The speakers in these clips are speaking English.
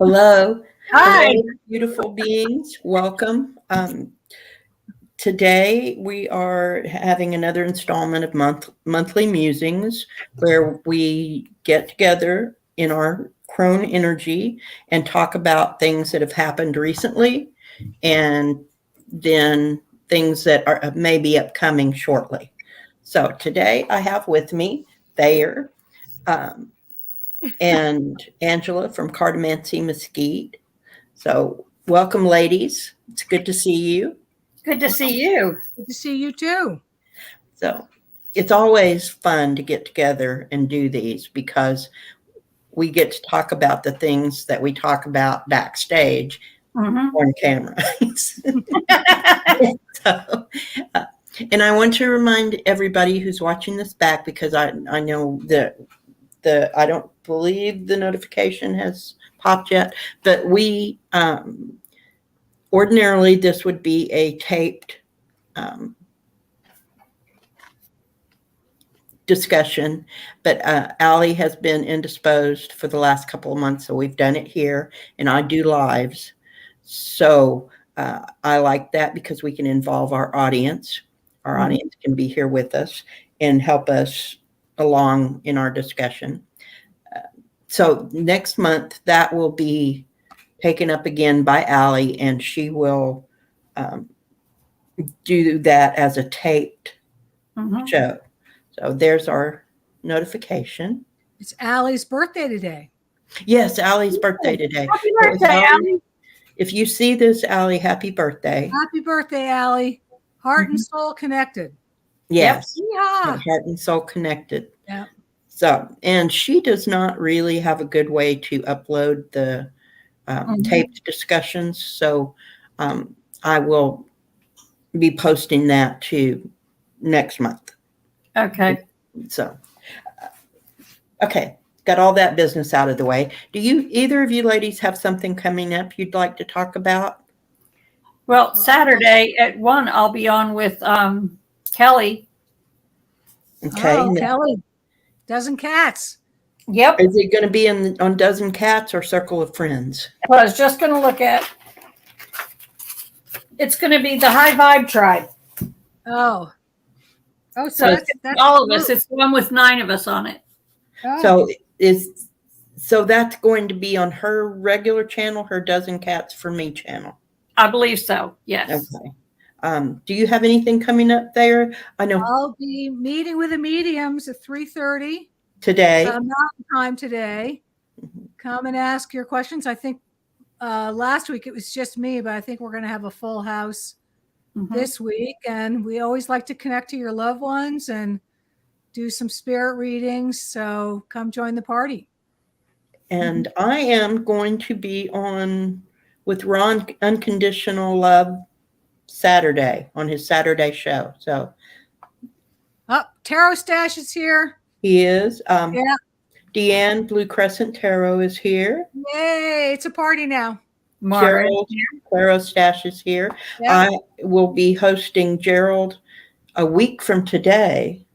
Hello. Hi. Hello, beautiful beings. Welcome. Today we are having another installment of monthly musings where we get together in our crone energy and talk about things that have happened recently and then things that are maybe upcoming shortly. So today I have with me Thayer and Angela from Caromancy Mesquite. So, welcome, ladies. It's good to see you. Good to see you. Good to see you too. So, it's always fun to get together and do these because we get to talk about the things that we talk about backstage on camera. So, and I want to remind everybody who's watching this back because I know that I don't believe the notification has popped yet, but we ordinarily this would be a taped discussion, but Allie has been indisposed for the last couple of months, so we've done it here, and I do lives. So I like that because we can involve our audience. Our audience can be here with us and help us along in our discussion. So next month, that will be taken up again by Allie, and she will do that as a taped show. So there's our notification. It's Allie's birthday today. Yes, Allie's birthday today. Happy birthday, Allie. If you see this, Allie, happy birthday. Happy birthday, Allie. Heart and soul connected. Yes. Yep. Heart and soul connected. Yeah. So, and she does not really have a good way to upload the taped discussions. So I will be posting that to next month. Okay. So, okay. Got all that business out of the way. Do either of you ladies have something coming up you'd like to talk about? Well, Saturday at 1, I'll be on with Kelly. Okay. Oh, Kelly. Dozen Cats. Yep. Is it going to be on Dozen Cats or Circle of Friends? Well, I was just going to look at. It's going to be the High Vibe Tribe. Oh, so So that's all of us. It's the one with 9 of us on it. Oh. So that's going to be on her regular channel, her Dozen Cats for Me channel. I believe so. Yes. Okay. Do you have anything coming up there? I know I'll be meeting with the mediums at 3:30 today. Mountain time today. Come and ask your questions. I think last week it was just me, but I think we're going to have a full house this week. And we always like to connect to your loved ones and do some spirit readings. So come join the party. And I am going to be on with Ron Unconditional Love Saturday on his Saturday show. So Tarot Stash is here. he is. Yeah. Deanne Blue Crescent Tarot is here. Yay, it's a party now. Gerald Tarot Stash is here. Yeah. I will be hosting Gerald a week from today.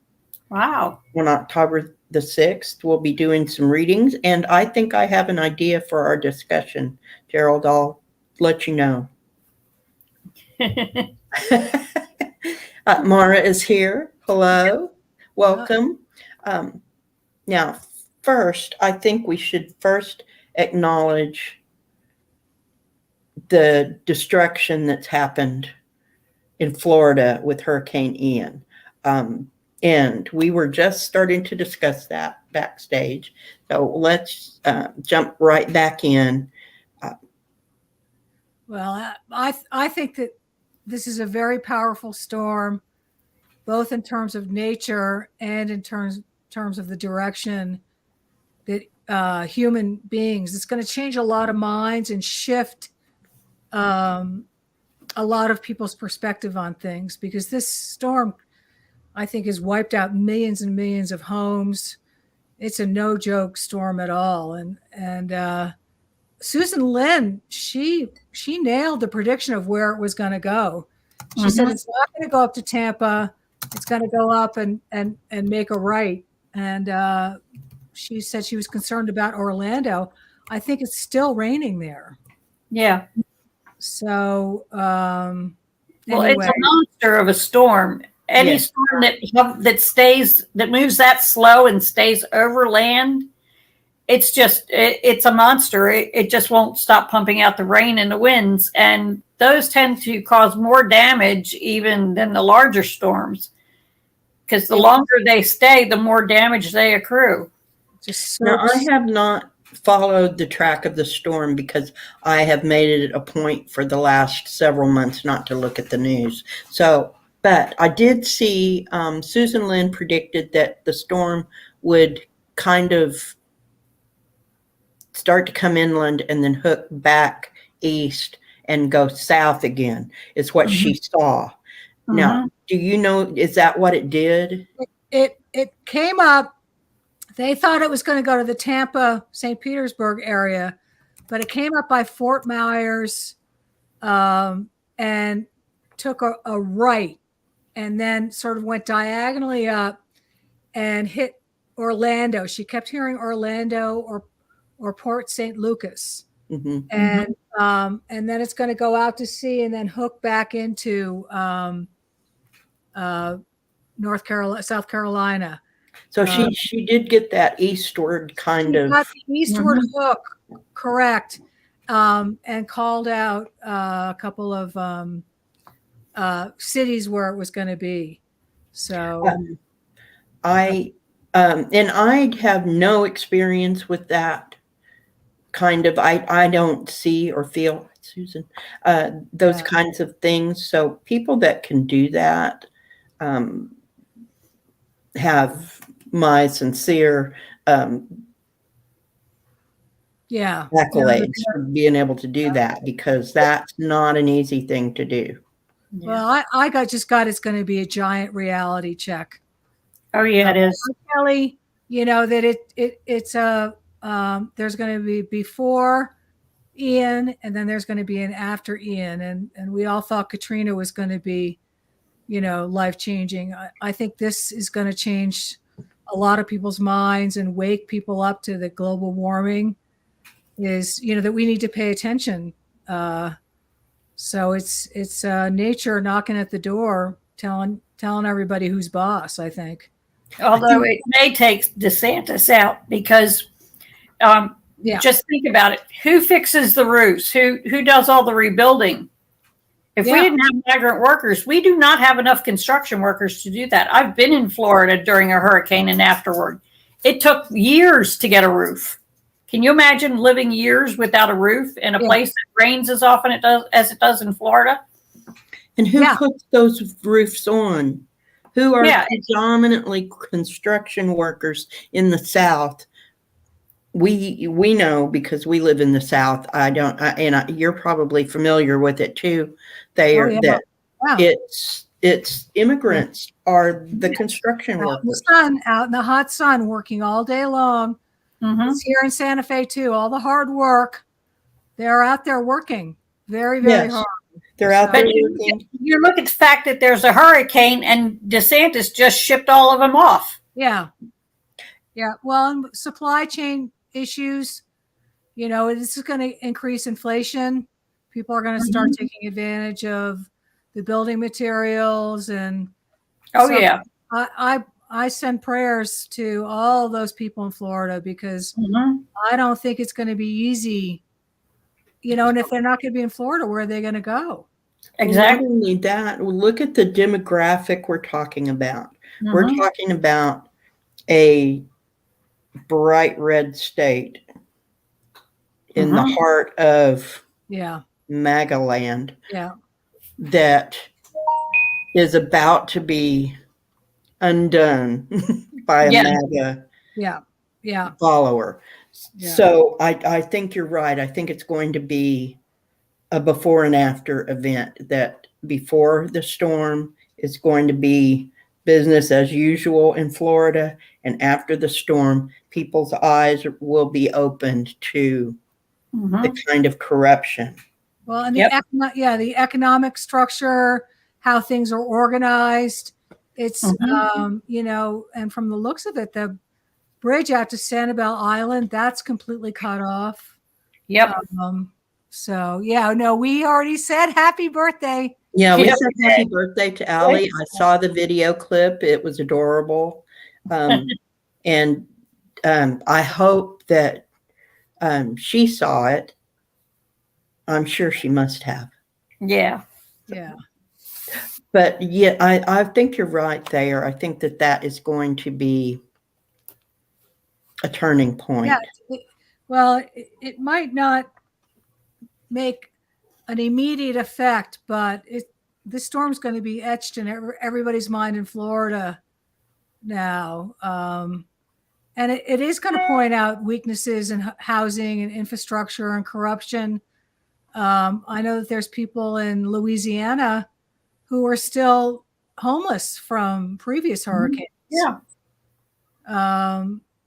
Wow. On October the 6th, we'll be doing some readings, and I think I have an idea for our discussion. Gerald, I'll let you know. Mara is here. Hello. Welcome. Now, first, I think we should first acknowledge the destruction that's happened in Florida with Hurricane Ian. And we were just starting to discuss that backstage. So let's jump right back in. Well, I think that this is a very powerful storm, both in terms of nature and in terms of the direction that human beings. It's going to change a lot of minds and shift a lot of people's perspective on things, because this storm, I think, has wiped out millions and millions of homes. It's a no joke storm at all. And Susan Lynn, she nailed the prediction of where it was going to go. She said it's not going to go up to Tampa. It's going to go up and make a right. And she said she was concerned about Orlando. I think it's still raining there. Yeah. So Well, anyway, it's a monster of a storm. Any Yes. storm that moves that slow and stays over land, it's a monster. It just won't stop pumping out the rain and the winds, and those tend to cause more damage even than the larger storms, because the longer they stay, the more damage they accrue. just Now, I soaks. have not followed the track of the storm because I have made it a point for the last several months not to look at the news. So, but I did see Susan Lynn predicted that the storm would kind of start to come inland and then hook back east and go south again, is what she saw. Now, do you know, is that what it did? It came up. They thought it was going to go to the Tampa, St. Petersburg area, but it came up by Fort Myers and took a right and then sort of went diagonally up and hit Orlando. She kept hearing Orlando or Port St. Lucas. Mm-hmm. And then it's going to go out to sea and then hook back into South Carolina. So she did get that eastward kind of. Got the eastward hook, correct, and called out a couple of cities where it was going to be. So I have no experience with that kind of. I don't see or feel, Susan, those kinds of things. So people that can do that have my sincere accolades for being able to do that, because that's not an easy thing to do. Well, I just got it's going to be a giant reality check. Oh yeah, it is, Kelly. You know that it's a there's going to be before Ian, and then there's going to be an after Ian, and we all thought Katrina was going to be, life changing. I think this is going to change a lot of people's minds and wake people up to the global warming is, that we need to pay attention. So it's nature knocking at the door, telling everybody who's boss, I think. Although it may take DeSantis out because just think about it. Who fixes the roofs? Who does all the rebuilding? If we didn't have migrant workers, we do not have enough construction workers to do that. I've been in Florida during a hurricane and afterward. It took years to get a roof. Can you imagine living years without a roof in a place that rains as often as it does in Florida? And who puts those roofs on? Who are predominantly construction workers in the South? We know because we live in the South. You're probably familiar with it too, Thayer, that it's immigrants are the construction workers. Out in the hot sun, working all day long. It's here in Santa Fe too. All the hard work, they're out there working very, very hard. They're out there. You look at the fact that there's a hurricane and DeSantis just shipped all of them off. Yeah. Well, supply chain issues, this is going to increase inflation. People are going to start taking advantage of the building materials, and I send prayers to all those people in Florida because I don't think it's going to be easy. And if they're not going to be in Florida, where are they going to go? Exactly. Not only that, look at the demographic we're talking about. We're talking about a bright red state in the heart of MAGA land that is about to be undone by a MAGA follower. So I think you're right. I think it's going to be a before and after event, that before the storm is going to be business as usual in Florida, and after the storm, people's eyes will be opened to the kind of corruption. Well, and the economic structure, how things are organized. It's and from the looks of it, the bridge out to Sanibel Island, that's completely cut off. Yep. So yeah, no, we already said happy birthday. Yeah, we Yep. said happy birthday to Allie. I saw the video clip. It was adorable. And I hope that she saw it. I'm sure she must have. Yeah. Yeah. But yeah, I think you're right there. I think that is going to be a turning point. Yeah. It might not make an immediate effect, but the storm's going to be etched in everybody's mind in Florida now. And it is going to point out weaknesses in housing and infrastructure and corruption. I know that there's people in Louisiana who are still homeless from previous hurricanes. Yeah.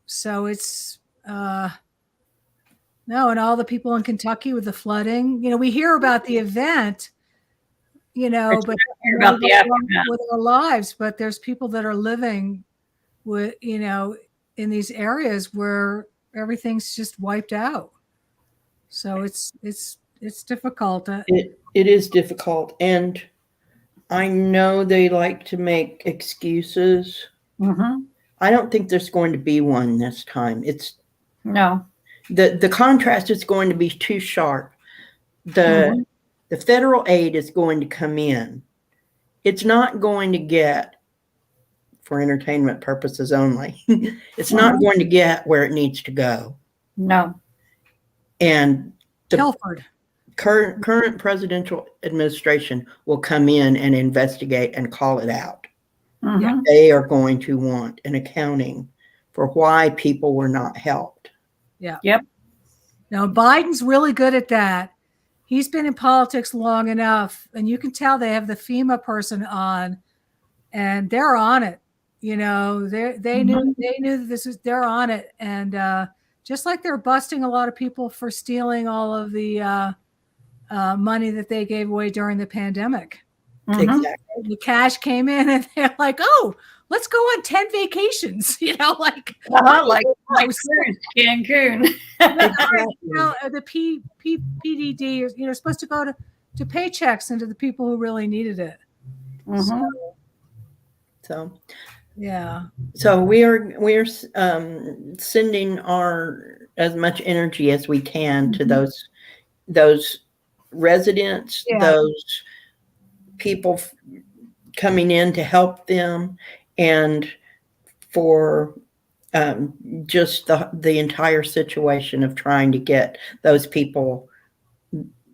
So it's no, and all the people in Kentucky with the flooding. We hear about the event, but hear about the aftermath with our lives. But there's people that are living with, in these areas where everything's just wiped out. So it's difficult. It is difficult, and I know they like to make excuses. Mm-hmm. I don't think there's going to be one this time. No. The contrast is going to be too sharp. The federal aid is going to come in. It's not going to get, for entertainment purposes only, it's not going to get where it needs to go. No. And the Telford. current presidential administration will come in and investigate and call it out. Mm-hmm. They are going to want an accounting for why people were not helped. Yeah. Yep. Now, Biden's really good at that. He's been in politics long enough, and you can tell they have the FEMA person on, and they're on it. They knew that they're on it, and just like they're busting a lot of people for stealing all of the money that they gave away during the pandemic. Exactly. The cash came in, and they're like, "Oh, let's go on 10 vacations." like Cancun. The PDD, you're supposed to go to paychecks and to the people who really needed it. So yeah. So we are sending as much energy as we can to those residents, those people coming in to help them, and for just the entire situation of trying to get those people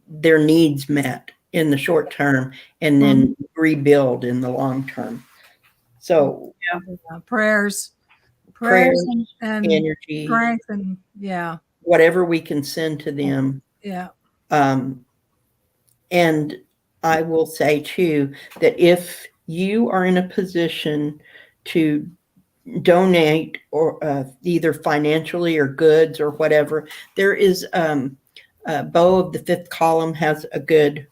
their needs met in the short term and then rebuild in the long term. So prayers and energy, strength, and whatever we can send to them. And I will say too that if you are in a position to donate or either financially or goods or whatever, there is Bo of the Fifth Column has a good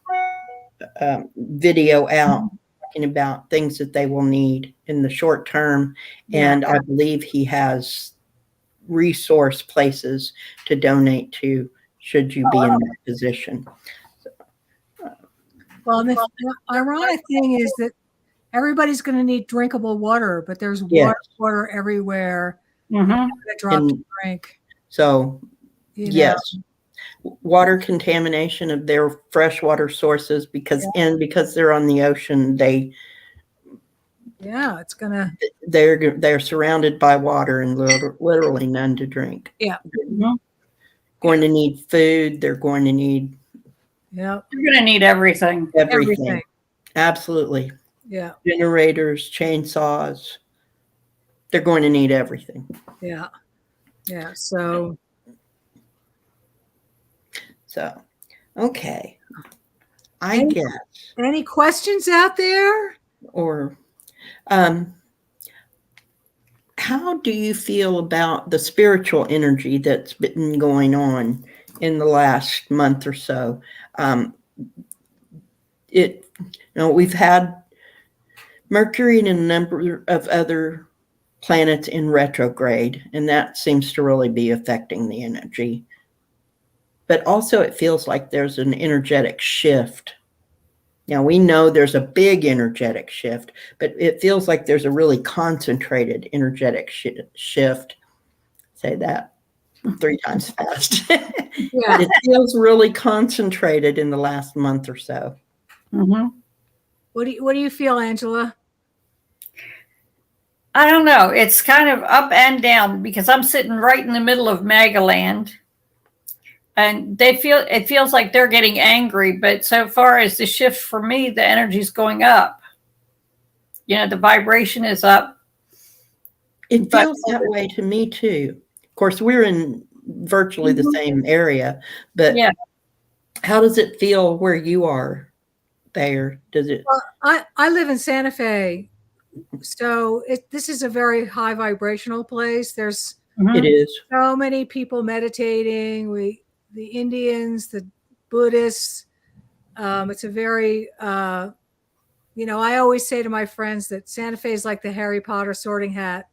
video out talking about things that they will need in the short term, and I believe he has resource places to donate to should you be in that position. Well, the ironic thing is that everybody's going to need drinkable water, but there's water everywhere. A drop to drink. So, yes, water contamination of their freshwater sources because they're on the ocean, they're surrounded by water and literally none to drink. Going to need food. They're going to need. You're going to need everything. Everything. Absolutely. Yeah. Generators, chainsaws. They're going to need everything. Yeah. Yeah. So, okay. I guess. Any questions out there? Or, how do you feel about the spiritual energy that's been going on in the last month or so? We've had Mercury and a number of other planets in retrograde, and that seems to really be affecting the energy. but also it feels like there's an energetic shift. Now we know there's a big energetic shift, but it feels like there's a really concentrated energetic shift. Say that 3 times fast. Yeah. It feels really concentrated in the last month or so. Mm-hmm. What do you feel, Angela? I don't know. It's kind of up and down because I'm sitting right in the middle of Magaland, and it feels like they're getting angry. But so far as the shift for me, the energy's going up. The vibration is up. It feels that way to me too. Of course, we're in virtually the same area, but yeah. How does it feel where you are, Thayer? Does it? Well, I live in Santa Fe, so this is a very high vibrational place. There's It is. so many people meditating. The Indians, the Buddhists. It's a very I always say to my friends that Santa Fe is like the Harry Potter Sorting Hat.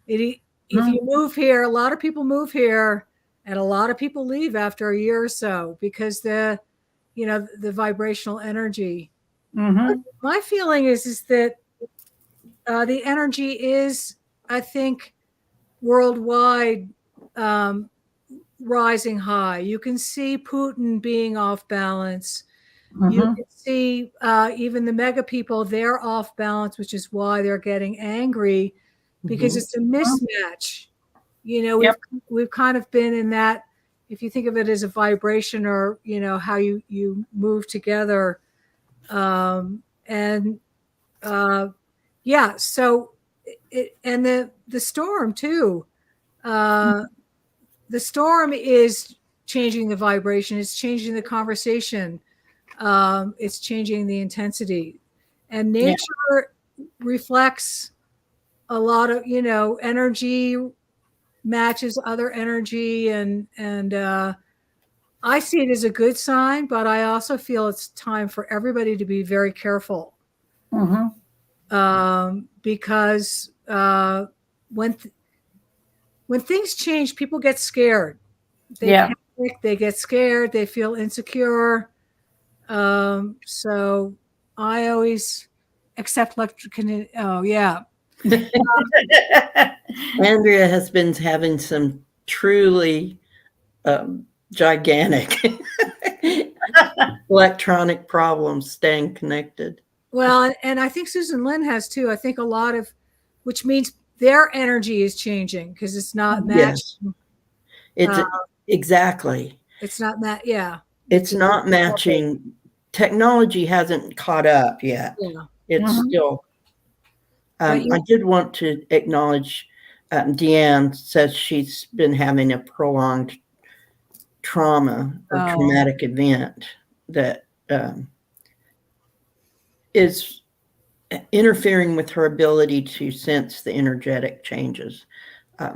If you move here, a lot of people move here, and a lot of people leave after a year or so because the vibrational energy. Mm-hmm. My feeling is that the energy is, I think, worldwide rising high. You can see Putin being off balance. Mm-hmm. You can see even the mega people, they're off balance, which is why they're getting angry, because it's a mismatch. We've kind of been in that, if you think of it as a vibration, or how you move together, so and the storm too. The storm is changing the vibration. It's changing the conversation. It's changing the intensity, and nature reflects a lot of energy, matches other energy, and I see it as a good sign, but I also feel it's time for everybody to be very careful. Because when things change, people get scared. They panic, they get scared, they feel insecure. So I always accept electric. Oh yeah. Andrea has been having some truly gigantic electronic problems staying connected. Well, and I think Susan Lynn has too. I think a lot of, which means their energy is changing because it's not matched. Yes. It's exactly. It's not that. Yeah. It's not matching. Technology hasn't caught up yet. Yeah. It's still. I did want to acknowledge Deanne says she's been having a prolonged trauma or traumatic event that is interfering with her ability to sense the energetic changes. I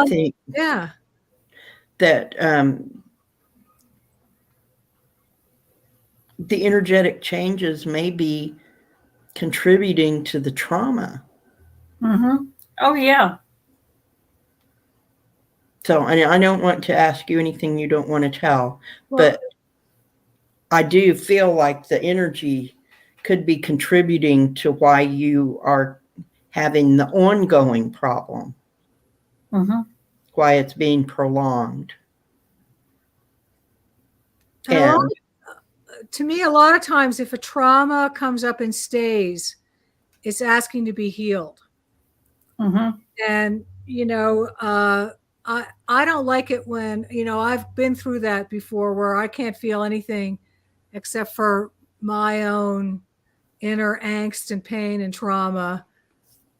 think that the energetic changes may be contributing to the trauma. Oh, yeah. So I don't want to ask you anything you don't want to tell, but I do feel like the energy could be contributing to why you are having the ongoing problem, why it's being prolonged. And to me, a lot of times, if a trauma comes up and stays, it's asking to be healed. And, I don't like it when, I've been through that before where I can't feel anything except for my own inner angst and pain and trauma,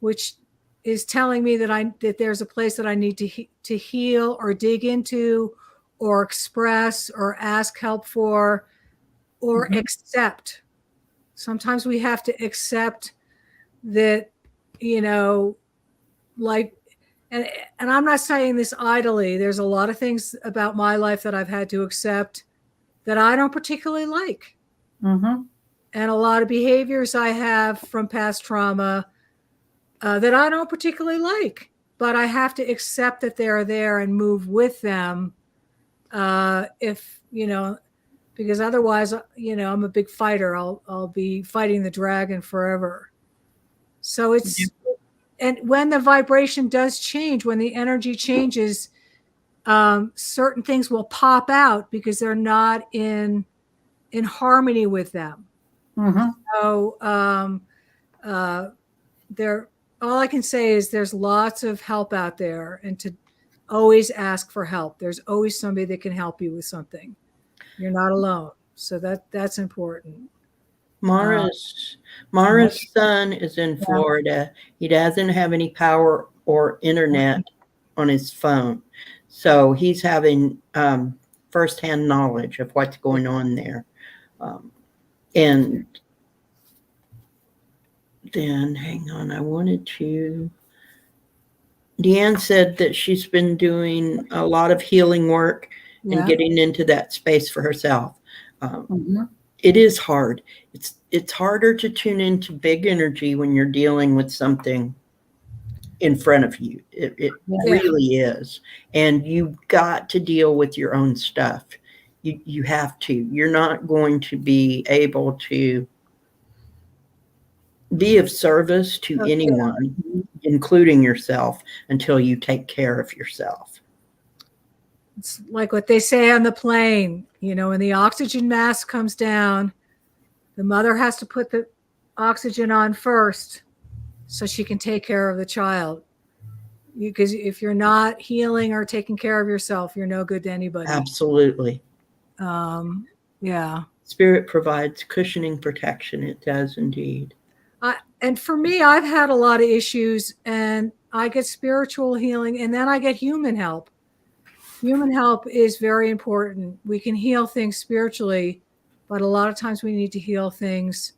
which is telling me that there's a place that I need to heal or dig into or express or ask help for or accept. Sometimes we have to accept that, like, and I'm not saying this idly. There's a lot of things about my life that I've had to accept that I don't particularly like. And a lot of behaviors I have from past trauma that I don't particularly like. but I have to accept that they're there and move with them. If, because otherwise, I'm a big fighter. I'll be fighting the dragon forever. So and when the vibration does change, when the energy changes, certain things will pop out because they're not in harmony with them. Mm-hmm. So all I can say is there's lots of help out there, and to always ask for help. There's always somebody that can help you with something. You're not alone. So that's important. Mara's son is in Florida. He doesn't have any power or internet on his phone. So he's having firsthand knowledge of what's going on there. And then, hang on, Deanne said that she's been doing a lot of healing work and getting into that space for herself. It is hard. It's harder to tune into big energy when you're dealing with something in front of you. It really is. And you've got to deal with your own stuff. You have to. You're not going to be able to be of service to anyone, including yourself, until you take care of yourself. It's like what they say on the plane, when the oxygen mask comes down, the mother has to put the oxygen on first so she can take care of the child. Because if you're not healing or taking care of yourself, you're no good to anybody. Absolutely. Yeah. Spirit provides cushioning protection. It does indeed. And for me, I've had a lot of issues, and I get spiritual healing, and then I get human help. Human help is very important. We can heal things spiritually, but a lot of times we need to heal things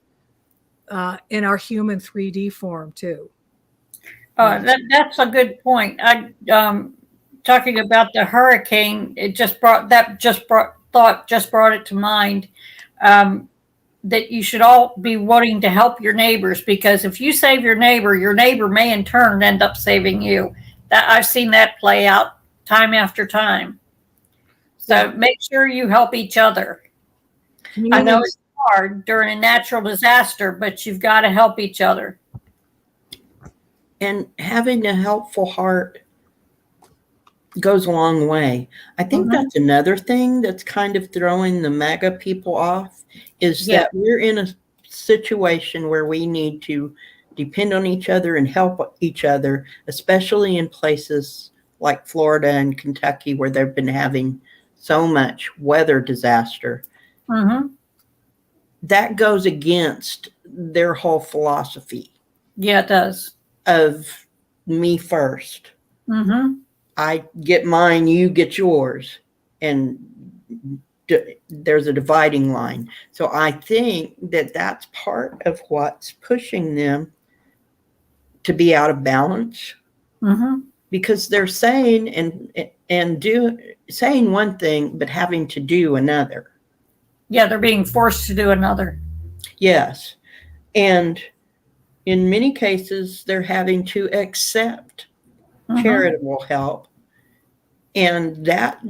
in our human 3D form too. That's a good point. Talking about the hurricane, it just brought it to mind. That you should all be wanting to help your neighbors, because if you save your neighbor may in turn end up saving you. That I've seen that play out time after time. So make sure you help each other. I know it's hard during a natural disaster, but you've got to help each other. And having a helpful heart goes a long way. I think that's another thing that's kind of throwing the MAGA people off, is that we're in a situation where we need to depend on each other and help each other, especially in places like Florida and Kentucky, where they've been having so much weather disaster. That goes against their whole philosophy. Yeah, it does. Of me first. I get mine, you get yours. And there's a dividing line. So I think that that's part of what's pushing them to be out of balance. Because they're saying saying one thing, but having to do another. Yeah, they're being forced to do another. Yes. And in many cases, they're having to accept charitable help. And that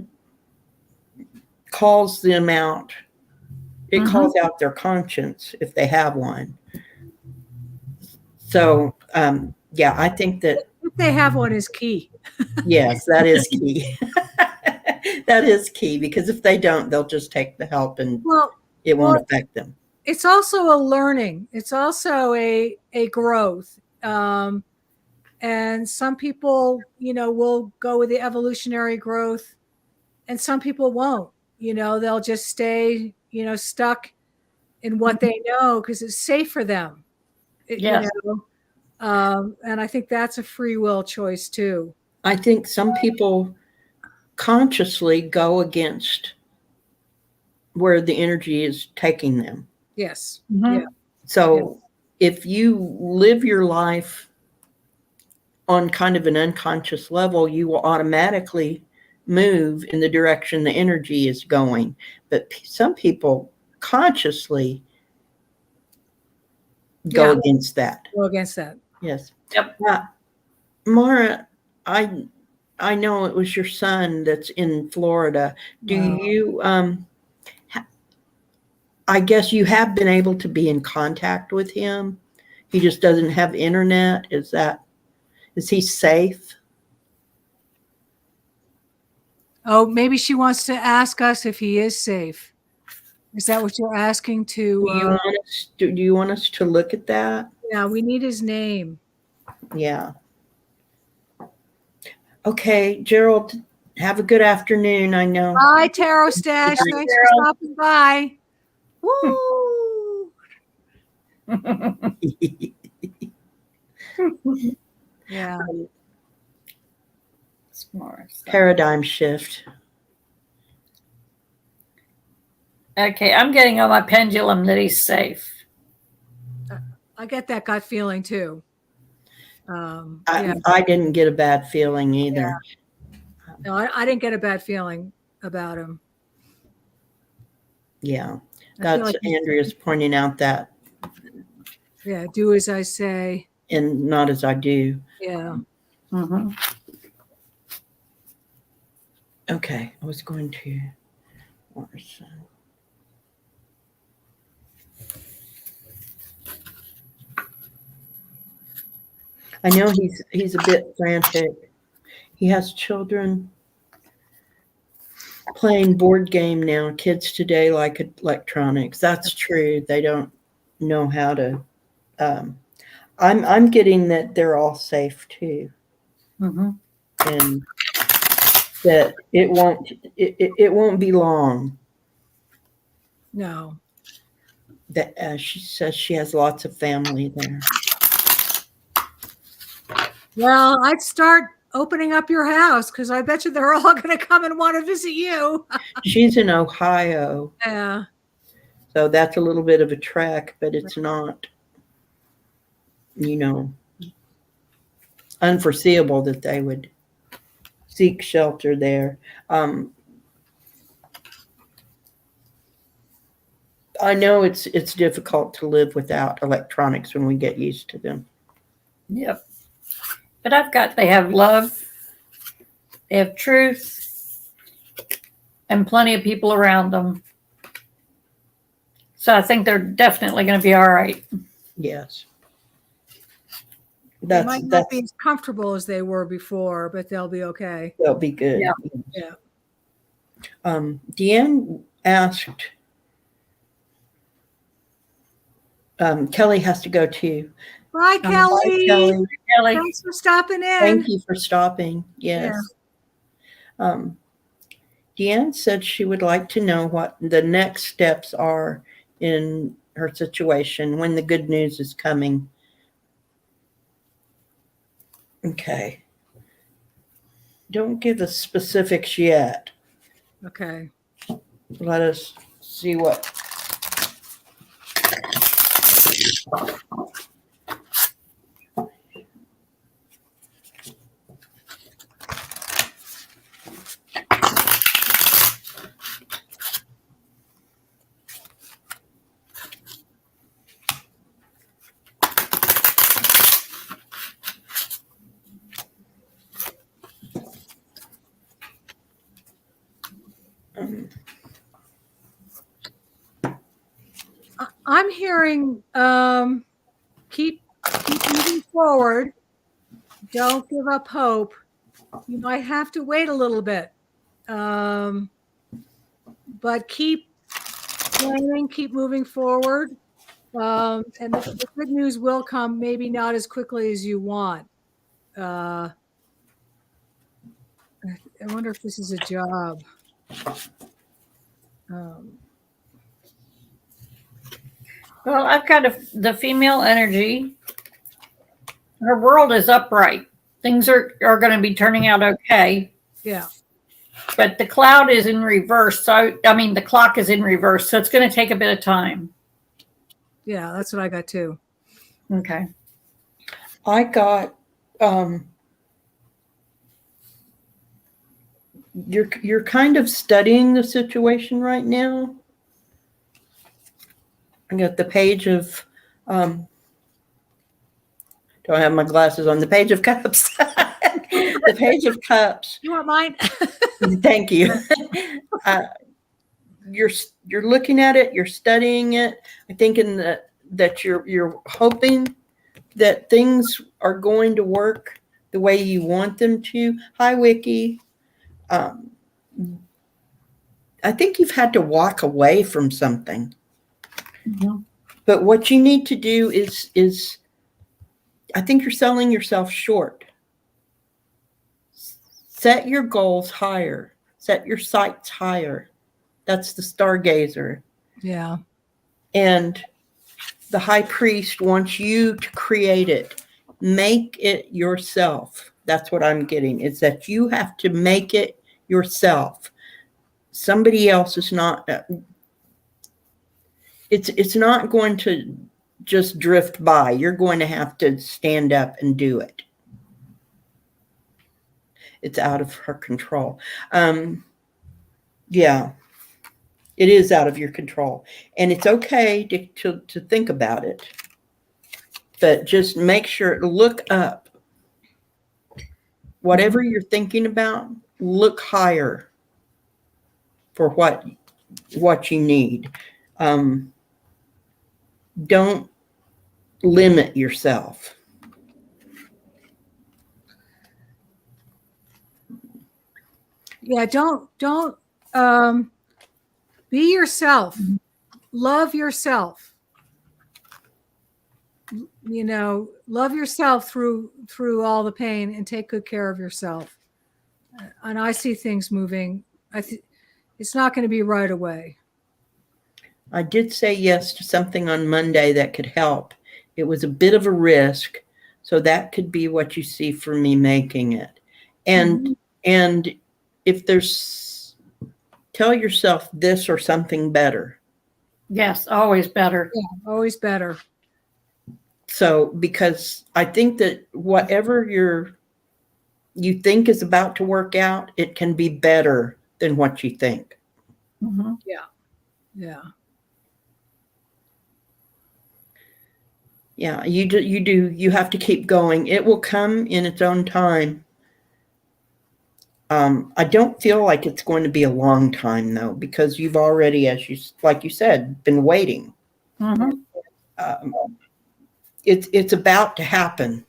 calls them out. It calls out their conscience if they have one. So, I think that if they have one is key. Yes, that is key. That is key, because if they don't, they'll just take the help and it won't affect them. It's also a learning. It's also a growth. And some people, will go with the evolutionary growth, and some people won't. They'll just stay, stuck in what they know because it's safe for them. And I think that's a free will choice too. I think some people consciously go against where the energy is taking them. Yes. So if you live your life on kind of an unconscious level, you will automatically move in the direction the energy is going. But some people consciously go against that. Go against that. Yes. Yep. Mara, I know it was your son that's in Florida. Do Wow. you I guess you have been able to be in contact with him. He just doesn't have internet. Is he safe? Oh, maybe she wants to ask us if he is safe. Is that what you're asking to? Do you want us to look at that? Yeah, we need his name. Yeah. Okay, Gerald, have a good afternoon. I know. Bye, Tarot Stash. Thanks for stopping by. Woo! Yeah. Paradigm shift. Okay, I'm getting on my pendulum that he's safe. I get that gut feeling too. I didn't get a bad feeling either. Yeah. No, I didn't get a bad feeling about him. Yeah. That's Andrea's pointing out that. Yeah, do as I say. And not as I do. Yeah. Mm-hmm. Okay, I was going to. I know he's a bit frantic. He has children playing board game now. Kids today like electronics. That's true. They don't know how to. I'm getting that they're all safe too, Mm-hmm. and that it won't be long. No. That she says she has lots of family there. Well, I'd start opening up your house because I bet you they're all going to come and want to visit you. She's in Ohio. Yeah. So that's a little bit of a trek, but it's not, unforeseeable that they would seek shelter there. I know it's difficult to live without electronics when we get used to them. Yep. But they have love, they have truth, and plenty of people around them. So I think they're definitely going to be all right. Yes. They might not be as comfortable as they were before, but they'll be okay. They'll be good. Yeah. Deanne asked, Kelly has to go too. Bye, Kelly. Bye, Kelly. Thanks for stopping in. Thank you for stopping. Yes. Yeah. Deanne said she would like to know what the next steps are in her situation, when the good news is coming. Okay. Don't give us specifics yet. Okay. Let us see what. I'm hearing keep moving forward. Don't give up hope. You might have to wait a little bit. But keep planning, keep moving forward. And the good news will come, maybe not as quickly as you want. I wonder if this is a job. Well, I've got the female energy. Her world is upright. Things are going to be turning out okay. Yeah. But the cloud is in reverse. So, the clock is in reverse. So it's going to take a bit of time. Yeah, that's what I got too. Okay. I got, you're kind of studying the situation right now. I got the page of, don't have my glasses on, the page of cups. The Page of Cups. You want mine? Thank you. You're looking at it, you're studying it. I think that you're hoping that things are going to work the way you want them to. Hi, Wiki. I think you've had to walk away from something. Mhm. But what you need to do is I think you're selling yourself short. Set your goals higher. Set your sights higher. That's the stargazer. Yeah. And the high priest wants you to create it. Make it yourself. That's what I'm getting. It's that you have to make it yourself. Somebody else is not. It's not going to just drift by. You're going to have to stand up and do it. It's out of her control. Yeah, it is out of your control. And it's okay to think about it. But just make sure, look up. Whatever you're thinking about, look higher for what you need. Don't limit yourself. Yeah, don't be yourself. Love yourself. You know, love yourself through all the pain and take good care of yourself. And I see things moving. It's not going to be right away. I did say yes to something on Monday that could help. It was a bit of a risk, so that could be what you see for me making it. And if there's, tell yourself this or something better. Yes, always better. Yeah, always better. So, because I think that whatever you think is about to work out, it can be better than what you think. Mm-hmm. Yeah. Yeah, you have to keep going. It will come in its own time. I don't feel like it's going to be a long time though, because you've already, like you said, been waiting. Mm-hmm. It's about to happen,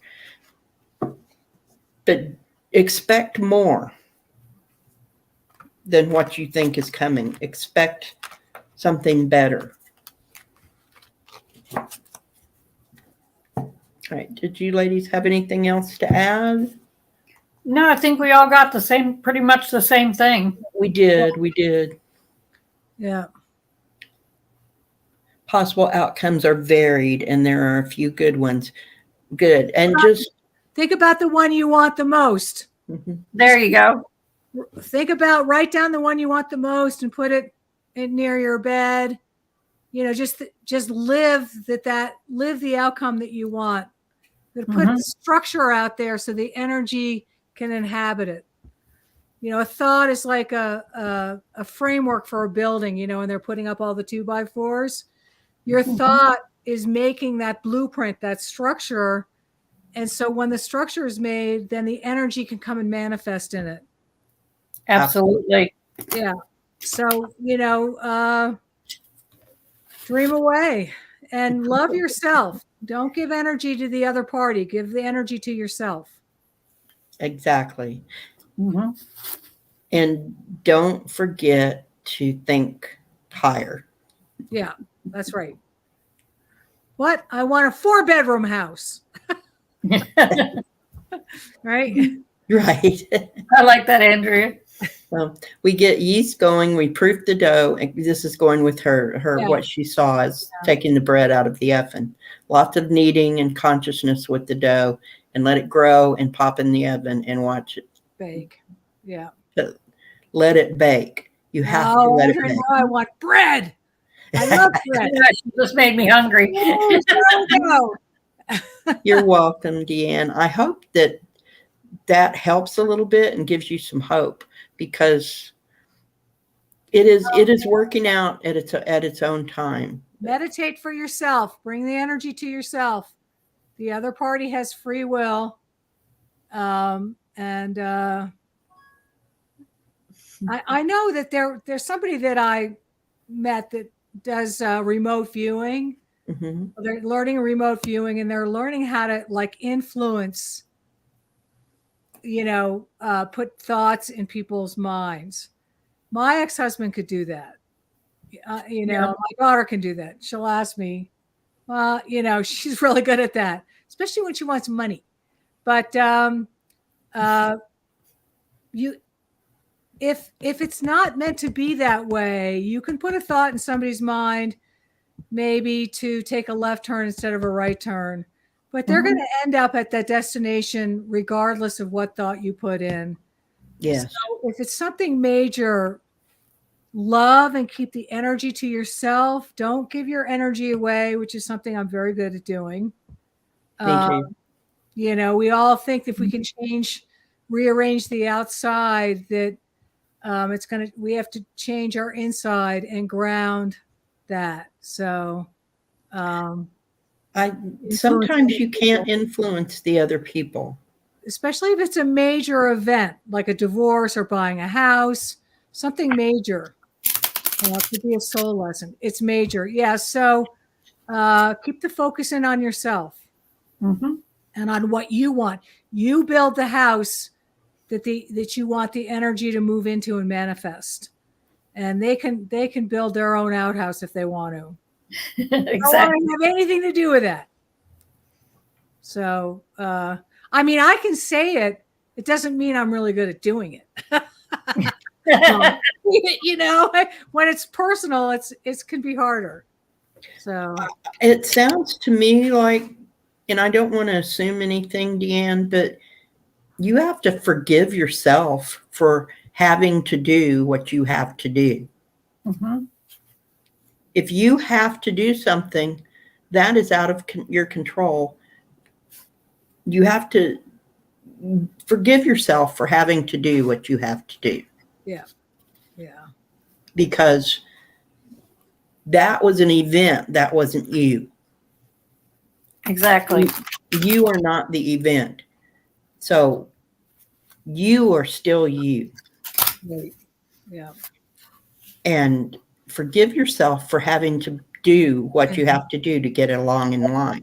but expect more than what you think is coming. Expect something better. All right. Did you ladies have anything else to add? No, I think we all got pretty much the same thing. We did. Yeah. Possible outcomes are varied, and there are a few good ones. Good. And just think about the one you want the most. There you go. Write down the one you want the most and put it near your bed. You know, just live live the outcome that you want. But put the structure out there so the energy can inhabit it. You know, a thought is like a framework for a building, you know, and they're putting up all the 2x4s. Your thought is making that blueprint, that structure. And so when the structure is made, then the energy can come and manifest in it. Absolutely. Yeah. So, you know, dream away and love yourself. Don't give energy to the other party. Give the energy to yourself. Exactly. And don't forget to think higher. Yeah, that's right. What? I want a 4-bedroom house. Right? Right. I like that, Andrea. We get yeast going. We proof the dough. And this is going with her what she saw is taking the bread out of the oven. Lots of kneading and consciousness with the dough, and let it grow and pop in the oven and watch it bake. Yeah. Let it bake. You have to let it bake. Now I want bread. I love bread. She just made me hungry. You're welcome, Deanne. I hope that helps a little bit and gives you some hope, because it is working out at its own time. Meditate for yourself. Bring the energy to yourself. The other party has free will, and And I know that there's somebody that I met that does remote viewing. Mm-hmm. They're learning remote viewing, and they're learning how to like influence, put thoughts in people's minds. My ex-husband could do that. My daughter can do that. She'll ask me, she's really good at that, especially when she wants money. But if it's not meant to be that way, you can put a thought in somebody's mind, maybe to take a left turn instead of a right turn, but they're going to end up at that destination regardless of what thought you put in. Yes. So if it's something major, love and keep the energy to yourself. Don't give your energy away, which is something I'm very good at doing. Me too. We all think if we can rearrange the outside, that we have to change our inside and ground that. So sometimes you can't influence the other people, especially if it's a major event like a divorce or buying a house, something major. It could be a soul lesson. It's major. Yeah. So keep the focus in on yourself and on what you want. You build the house that you want the energy to move into and manifest. And they can build their own outhouse if they want to. Exactly. I don't have anything to do with that. So, I mean, I can say it. It doesn't mean I'm really good at doing it. When it's personal, it can be harder. So it sounds to me like, and I don't want to assume anything, Deanne, but you have to forgive yourself for having to do what you have to do. If you have to do something that is out of your control, you have to forgive yourself for having to do what you have to do. Yeah. Yeah. Because that was an event. That wasn't you. Exactly. You are not the event. So you are still you. Right. Yeah. And forgive yourself for having to do what you have to do to get along in life.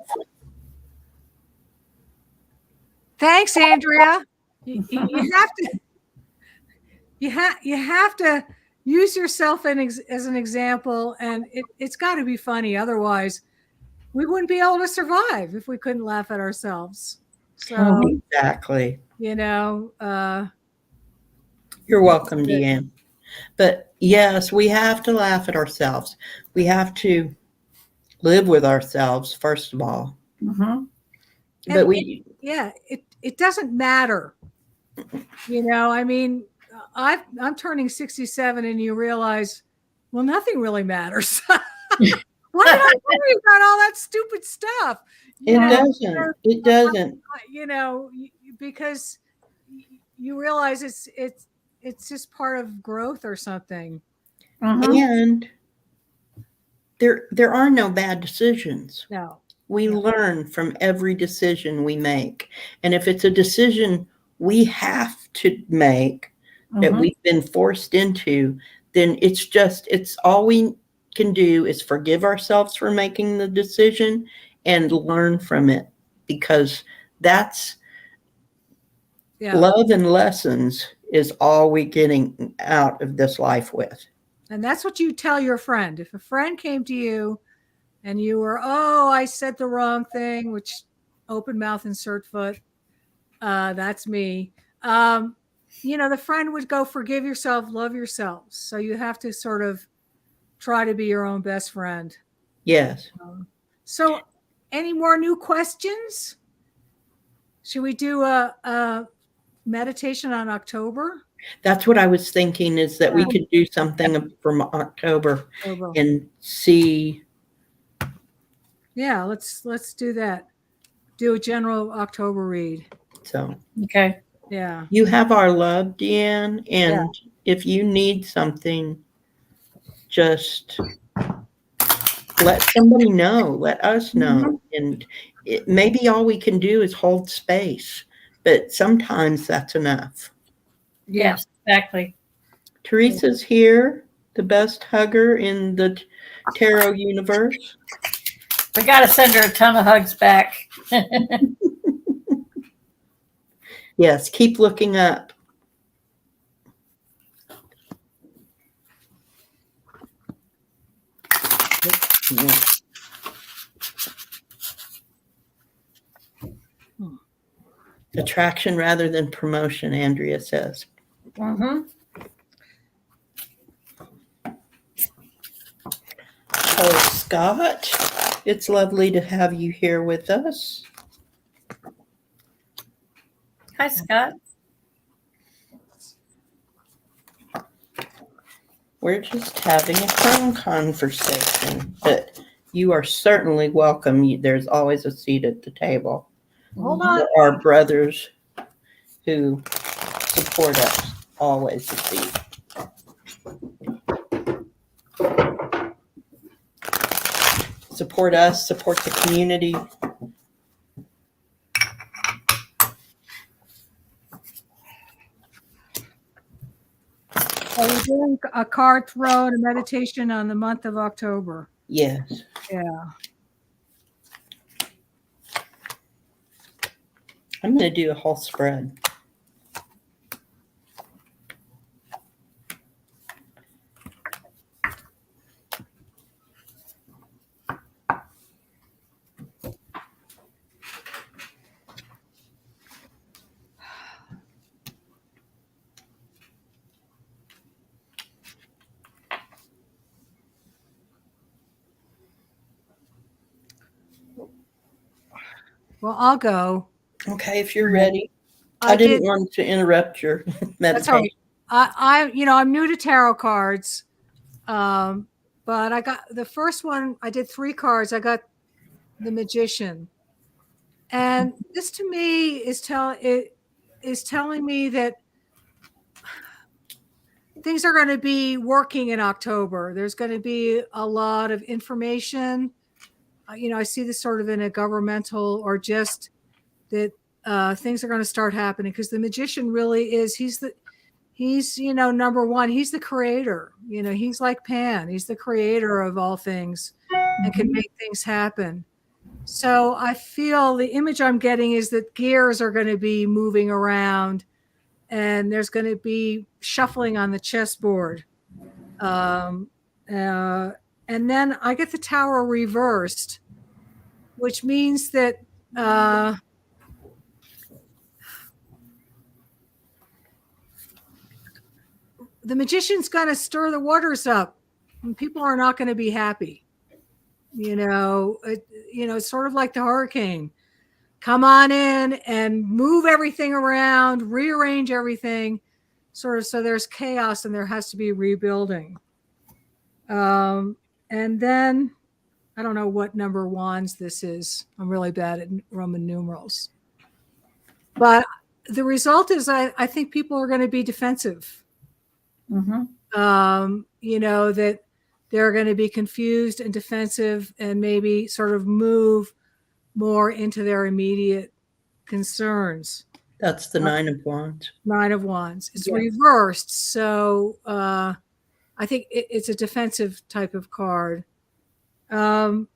Thanks, Andrea. You have to. You have to use yourself as an example, and it's got to be funny. Otherwise, we wouldn't be able to survive if we couldn't laugh at ourselves. So exactly. You're welcome, Deanne. But yes, we have to laugh at ourselves. We have to live with ourselves, first of all. But it doesn't matter. I mean, I'm turning 67, and you realize, well, nothing really matters. Why did I worry about all that stupid stuff? It doesn't. Because you realize it's just part of growth or something. And there are no bad decisions. No. We learn from every decision we make. And if it's a decision we have to make that we've been forced into, then it's all we can do is forgive ourselves for making the decision and learn from it, because that's love and lessons is all we're getting out of this life with. And that's what you tell your friend. If a friend came to you and you were, I said the wrong thing, which open mouth, insert foot, that's me. The friend would go, forgive yourself, love yourself. So you have to sort of try to be your own best friend. Yes. So any more new questions? Should we do a meditation on October? That's what I was thinking, is that we could do something from October and see. Yeah, let's do that. Do a general October read. So okay. Yeah. You have our love, Deanne, and if you need something, just let somebody know, let us know. And maybe all we can do is hold space, but sometimes that's enough. Yes, exactly. Teresa's here, the best hugger in the tarot universe. We got to send her a ton of hugs back. Yes, keep looking up. Attraction rather than promotion, Andrea says. Mm-hmm. Hello, Scott. It's lovely to have you here with us. Hi, Scott. We're just having a phone conversation, but you are certainly welcome. There's always a seat at the table. Hold on. There are brothers who support us, always a seat. Support us, support the community. We're doing a card throw and a meditation on the month of October. Yes. Yeah. I'm going to do a whole spread. Well, I'll go. Okay, if you're ready. I didn't want to interrupt your meditation. I'm new to tarot cards. But I got the first one, I did 3 cards. I got the Magician. And this to me is telling me that things are going to be working in October. There's going to be a lot of information. I see this sort of in a governmental or just that things are going to start happening because the Magician really is, he's number one, he's the creator, he's like Pan, he's the creator of all things and can make things happen. So I feel the image I'm getting is that gears are going to be moving around and there's going to be shuffling on the chessboard. And then I get the Tower reversed, which means that the Magician's going to stir the waters up and people are not going to be happy. It's sort of like the hurricane. Come on in and move everything around, rearrange everything, sort of, so there's chaos and there has to be rebuilding. And then I don't know what number wands this is. I'm really bad at Roman numerals. But the result is I think people are going to be defensive. Mm-hmm. That they're going to be confused and defensive and maybe sort of move more into their immediate concerns. That's the 9 of Wands. 9 of Wands. It's reversed. So I think it's a defensive type of card. So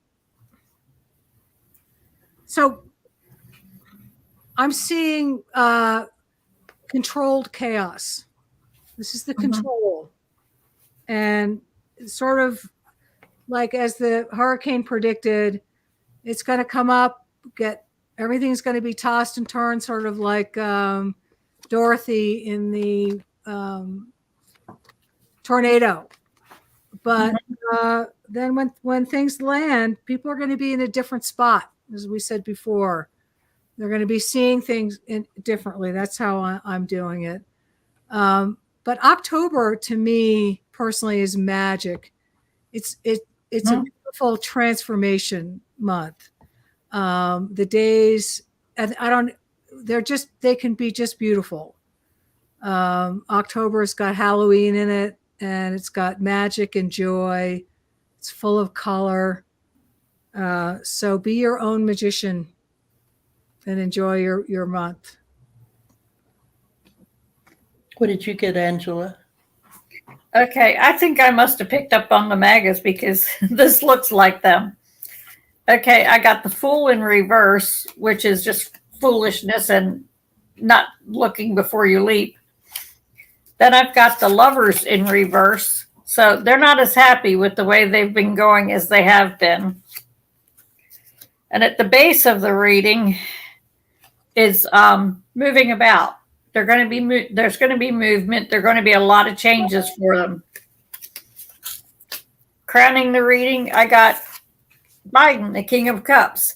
I'm seeing controlled chaos. This is the control. And sort of like as the hurricane predicted, it's going to come up, everything's going to be tossed and turned, sort of like Dorothy in the tornado. But then when things land, people are going to be in a different spot, as we said before. They're going to be seeing things differently. That's how I'm doing it. But October, to me personally, is magic. It's a beautiful transformation month. The days, they can be just beautiful. October's got Halloween in it, and it's got magic and joy. It's full of color. So be your own magician and enjoy your month. What did you get, Angela? Okay, I think I must have picked up on the MAGAs because this looks like them. Okay, I got the Fool in reverse, which is just foolishness and not looking before you leap. Then I've got the Lovers in reverse. So they're not as happy with the way they've been going as they have been. And at the base of the reading is moving about. There's going to be movement. There's going to be a lot of changes for them. Crowning the reading, I got Biden, the King of Cups.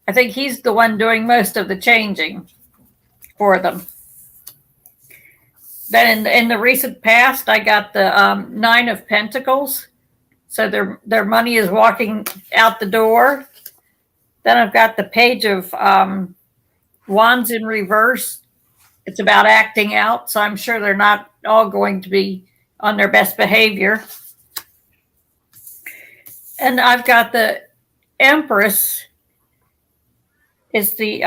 I think he's the one doing most of the changing for them. Then in the recent past, I got the Nine of Pentacles. So their money is walking out the door. Then I've got the Page of Wands in reverse. It's about acting out. So I'm sure they're not all going to be on their best behavior. And I've got the Empress is the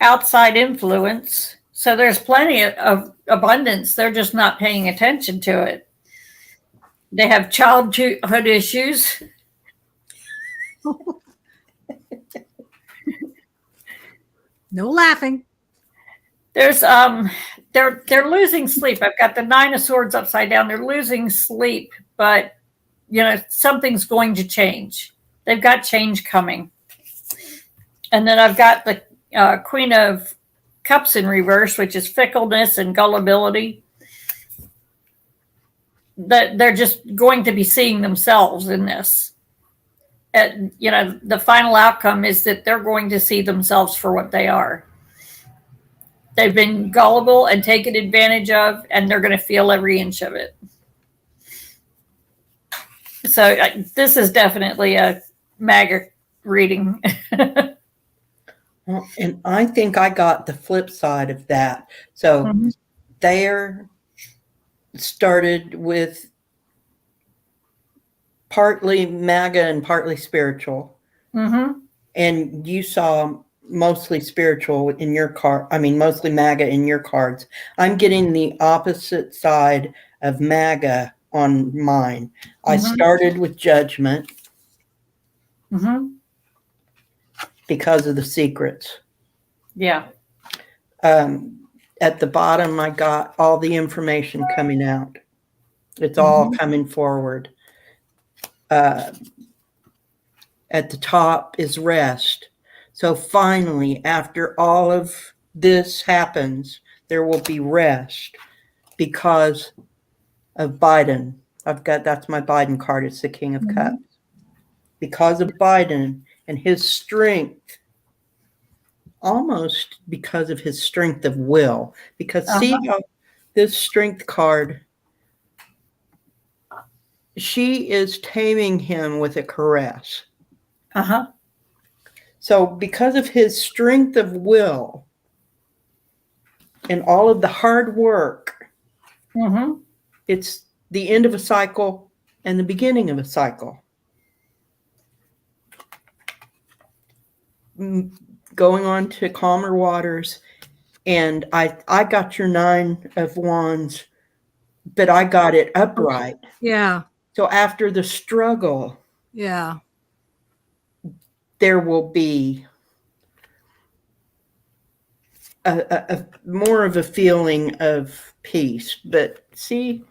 outside influence. So there's plenty of abundance. They're just not paying attention to it. They have childhood issues. No laughing. There's they're losing sleep. I've got the Nine of Swords upside down. They're losing sleep, but something's going to change. They've got change coming. And then I've got the Queen of Cups in reverse, which is fickleness and gullibility. That they're just going to be seeing themselves in this. And, the final outcome is that they're going to see themselves for what they are. They've been gullible and taken advantage of, and they're going to feel every inch of it. So this is definitely a MAGA reading. Well, and I think I got the flip side of that. So Thayer started with partly MAGA and partly spiritual. Mm-hmm. And you saw mostly spiritual in your card. I mean, mostly MAGA in your cards. I'm getting the opposite side of MAGA on mine. I started with Judgment because of the secrets. Yeah. At the bottom, I got all the information coming out. It's all coming forward. At the top is Rest. So finally, after all of this happens, there will be rest because of Biden. That's my Biden card. It's the King of Cups. Because of Biden and his strength, almost because of his strength of will. Because see how this strength card, she is taming him with a caress. So because of his strength of will and all of the hard work, it's the end of a cycle and the beginning of a cycle. Going on to calmer waters. And I got your Nine of Wands, but I got it upright. Yeah. So after the struggle, there will be a more of a feeling of peace. But see,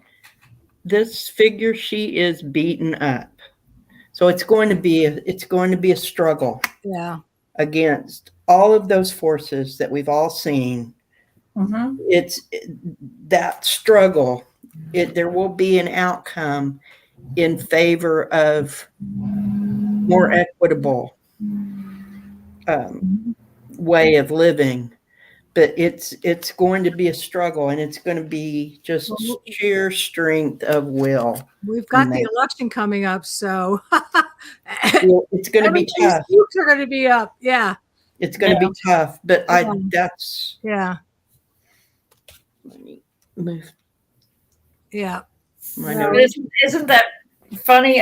this figure, she is beaten up. So it's going to be a struggle against all of those forces that we've all seen. It's that struggle. There will be an outcome in favor of more equitable way of living, but it's going to be a struggle, and it's going to be just sheer strength of will. We've got the election coming up, so it's going to be tough. Nukes are going to be up, It's going to be tough, but that's Let me move. Yeah. Isn't that funny,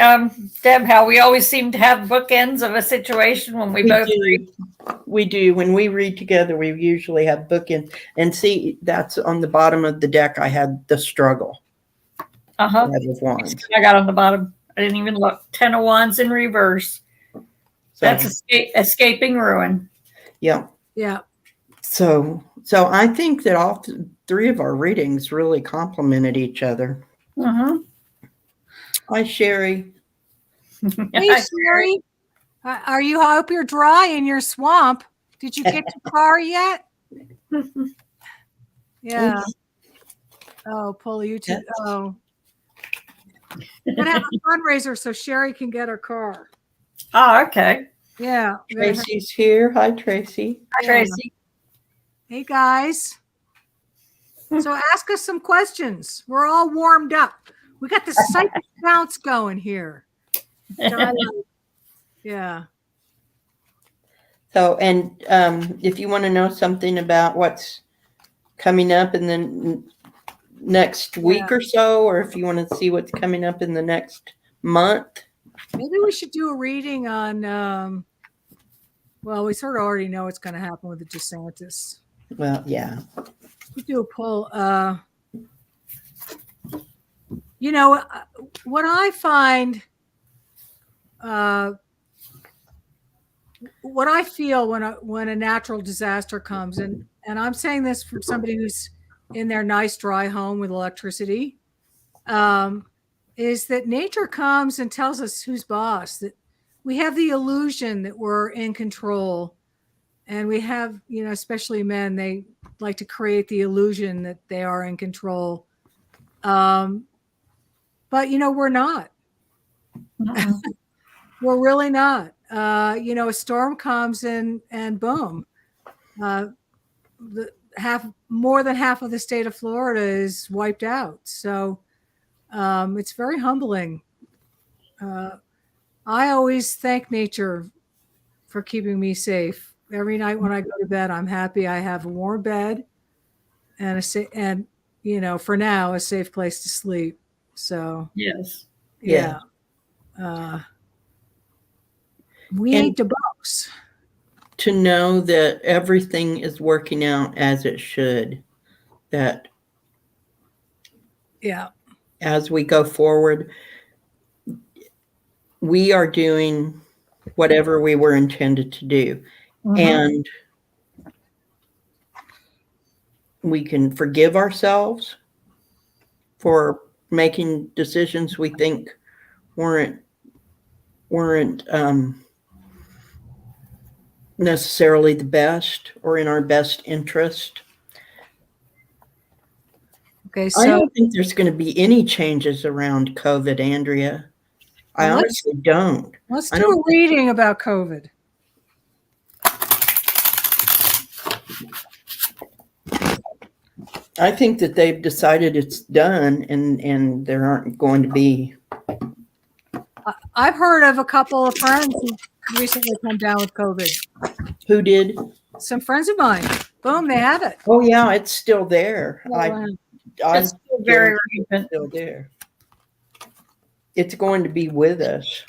Deb, how we always seem to have bookends of a situation when we both read. We do. When we read together, we usually have bookends. And see, that's on the bottom of the deck. I had the struggle. Uh-huh. Of wands. I got on the bottom. I didn't even look. 10 of Wands in reverse. So, that's escaping ruin. Yeah. Yeah. So I think that all three of our readings really complemented each other. Mm-hmm. Hi, Sherry. Hey, Sherry. I hope you're dry in your swamp. Did you get your car yet? Yeah. Oh, pull you to. Oh. We're going to have a fundraiser so Sherry can get her car. Oh, okay. Yeah. Tracy's here. Hi, Tracy. Hi, Tracy. Hey, guys. So ask us some questions. We're all warmed up. We got the psychic bounce going here. Yeah. So, and if you want to know something about what's coming up in the next week or so, or if you want to see what's coming up in the next month, maybe we should do a reading on, well, we sort of already know what's going to happen with the DeSantis. Well, yeah. We do a poll. You know, what I find, what I feel when a natural disaster comes, and I'm saying this from somebody who's in their nice dry home with electricity, is that nature comes and tells us who's boss, that we have the illusion that we're in control. And we have, you know, especially men, they like to create the illusion that they are in control. But, you know, we're not. We're really not. You know, a storm comes and boom. More than half of the state of Florida is wiped out. So it's very humbling. I always thank nature for keeping me safe. Every night when I go to bed, I'm happy I have a warm bed and you know, for now, a safe place to sleep. So yes, yeah. We need the books. To know that everything is working out as it should. That as we go forward, we are doing whatever we were intended to do. And we can forgive ourselves for making decisions we think weren't necessarily the best or in our best interest. Okay, so I don't think there's going to be any changes around COVID, Andrea. I honestly don't. Let's do a reading about COVID. I think that they've decided it's done and there aren't going to be. I've heard of a couple of friends who recently come down with COVID. Who did? Some friends of mine. Boom, they have it. Oh yeah, it's still there. It's still very rampant. Still there. It's going to be with us.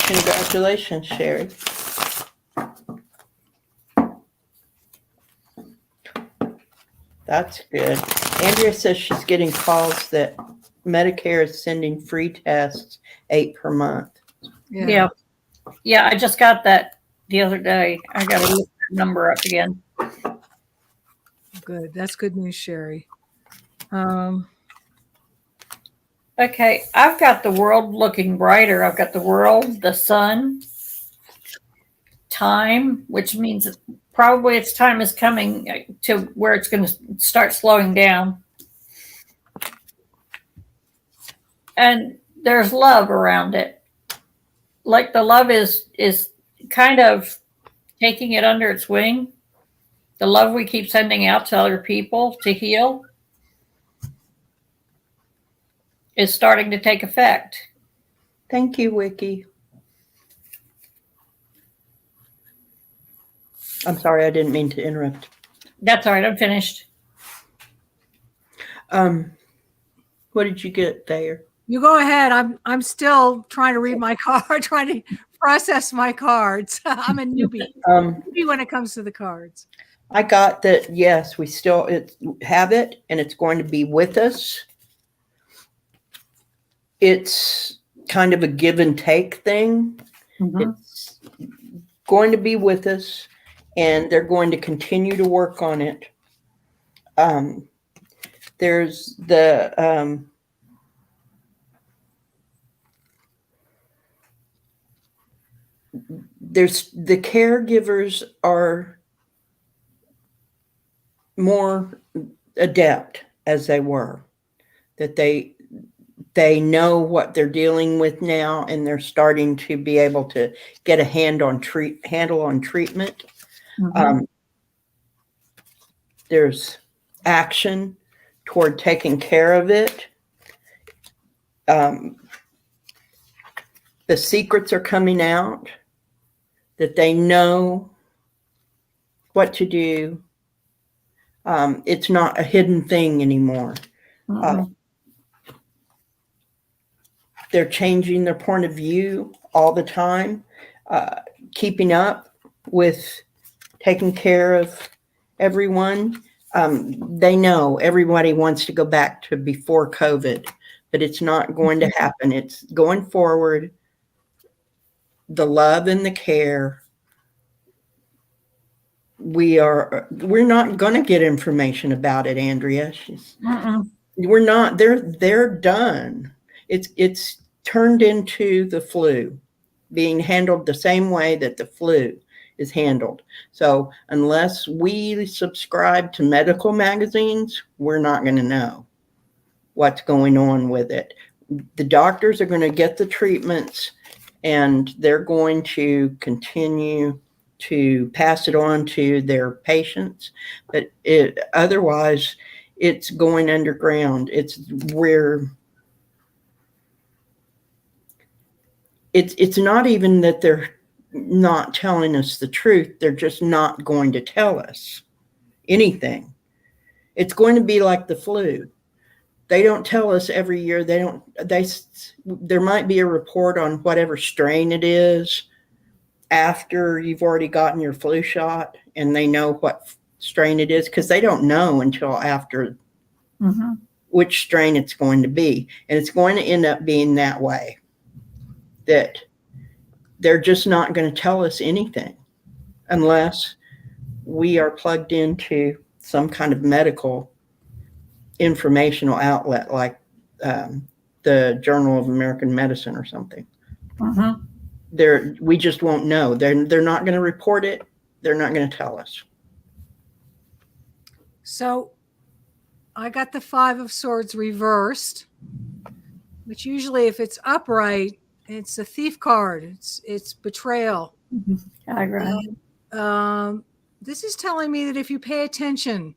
Congratulations, Sherry. That's good. Andrea says she's getting calls that Medicare is sending free tests, 8 per month. Yeah. I just got that the other day. I got to look that number up again. Good. That's good news, Sherry. Okay, I've got the world looking brighter. I've got the world, the sun, time, which means probably its time is coming to where it's going to start slowing down. And there's love around it. Like the love is kind of taking it under its wing. The love we keep sending out to other people to heal is starting to take effect. Thank you, Wiki. I'm sorry, I didn't mean to interrupt. That's all right. I'm finished. What did you get there? You go ahead. I'm still trying to read my card, trying to process my cards. I'm a newbie when it comes to the cards. I got that. Yes, we still have it, and it's going to be with us. It's kind of a give and take thing. It's going to be with us, and they're going to continue to work on it. There's the caregivers are more adept as they were, that they know what they're dealing with now, and they're starting to be able to get a handle on treatment. There's action toward taking care of it. The secrets are coming out, that they know what to do. It's not a hidden thing anymore. They're changing their point of view all the time, keeping up with taking care of everyone. They know everybody wants to go back to before COVID, but it's not going to happen. It's going forward. The love and the care. We're not going to get information about it, Andrea. We're not. They're done. It's turned into the flu, being handled the same way that the flu is handled. So unless we subscribe to medical magazines, we're not going to know what's going on with it. The doctors are going to get the treatments, and they're going to continue to pass it on to their patients. But otherwise, it's going underground. It's not even that they're not telling us the truth. They're just not going to tell us anything. It's going to be like the flu. They don't tell us every year. There might be a report on whatever strain it is after you've already gotten your flu shot, and they know what strain it is, because they don't know until after which strain it's going to be. And it's going to end up being that way, that they're just not going to tell us anything unless we are plugged into some kind of medical informational outlet, like the Journal of American Medicine or something. We just won't know. They're not going to report it. They're not going to tell us. So I got the 5 of Swords reversed, which usually, if it's upright, it's a thief card. It's betrayal. I agree. This is telling me that if you pay attention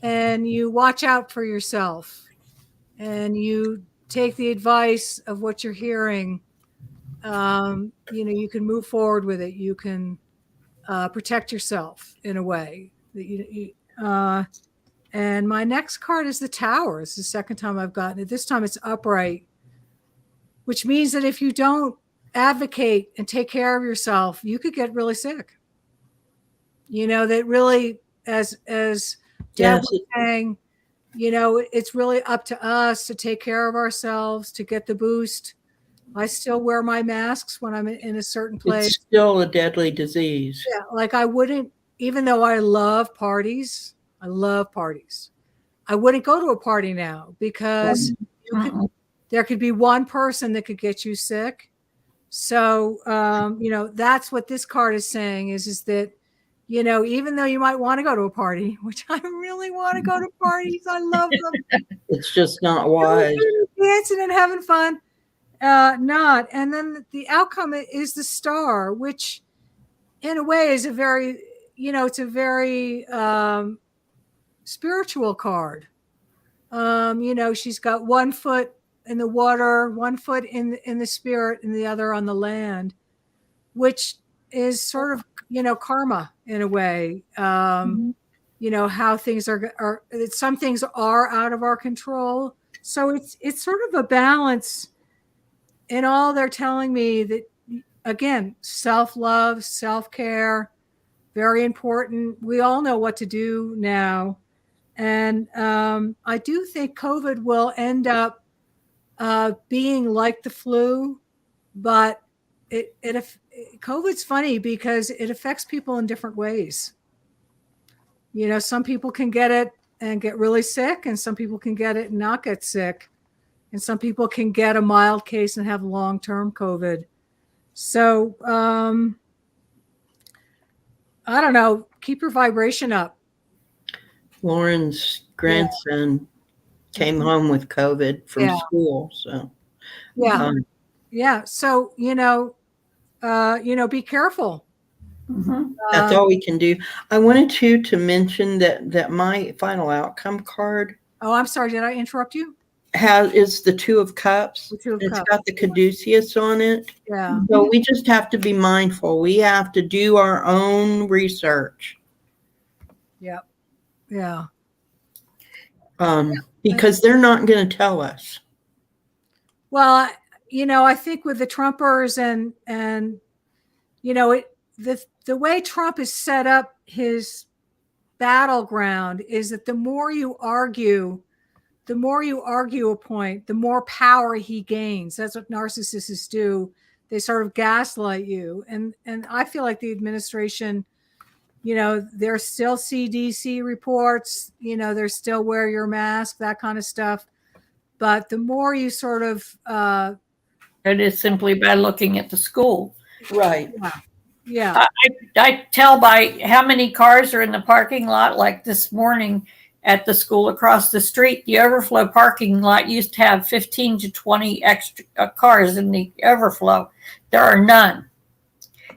and you watch out for yourself and you take the advice of what you're hearing, you can move forward with it. You can protect yourself in a way that and my next card is the Tower. It's the second time I've gotten it. This time it's upright, which means that if you don't advocate and take care of yourself, you could get really sick. That really, as Deb was saying, it's really up to us to take care of ourselves, to get the boost. I still wear my masks when I'm in a certain place. It's still a deadly disease. Yeah, like I wouldn't, even though I love parties, I wouldn't go to a party now, because there could be one person that could get you sick. So, that's what this card is saying is that, even though you might want to go to a party, which I really want to go to parties, I love them. It's just not wise. Dancing and having fun. Not. And then the outcome is the Star, which in a way is a very, it's a very spiritual card. She's got one foot in the water, one foot in the spirit, and the other on the land, which is sort of karma in a way. How things are some things are out of our control. So it's sort of a balance in all they're telling me that, again, self-love, self-care, very important. We all know what to do now. And I do think COVID will end up being like the flu, but COVID's funny because it affects people in different ways. Some people can get it and get really sick, and some people can get it and not get sick. And some people can get a mild case and have long-term COVID. So I don't know, keep your vibration up. Lauren's grandson came home with COVID from school. So So, be careful. That's all we can do. I wanted to mention that my final outcome card. Oh, I'm sorry. Did I interrupt you? Is the Two of Cups. It's got the caduceus on it. Yeah. So we just have to be mindful. We have to do our own research. Yep. Yeah. Because they're not going to tell us. Well, I think with the Trumpers and the way Trump has set up his battleground is that the more you argue a point, the more power he gains. That's what narcissists do. They sort of gaslight you. And I feel like the administration, there's still CDC reports, there's still wear your mask, that kind of stuff. But the more you sort of it is simply by looking at the school. Right. Yeah. I tell by how many cars are in the parking lot. Like this morning at the school across the street, the overflow parking lot used to have 15 to 20 extra cars in the overflow. There are none.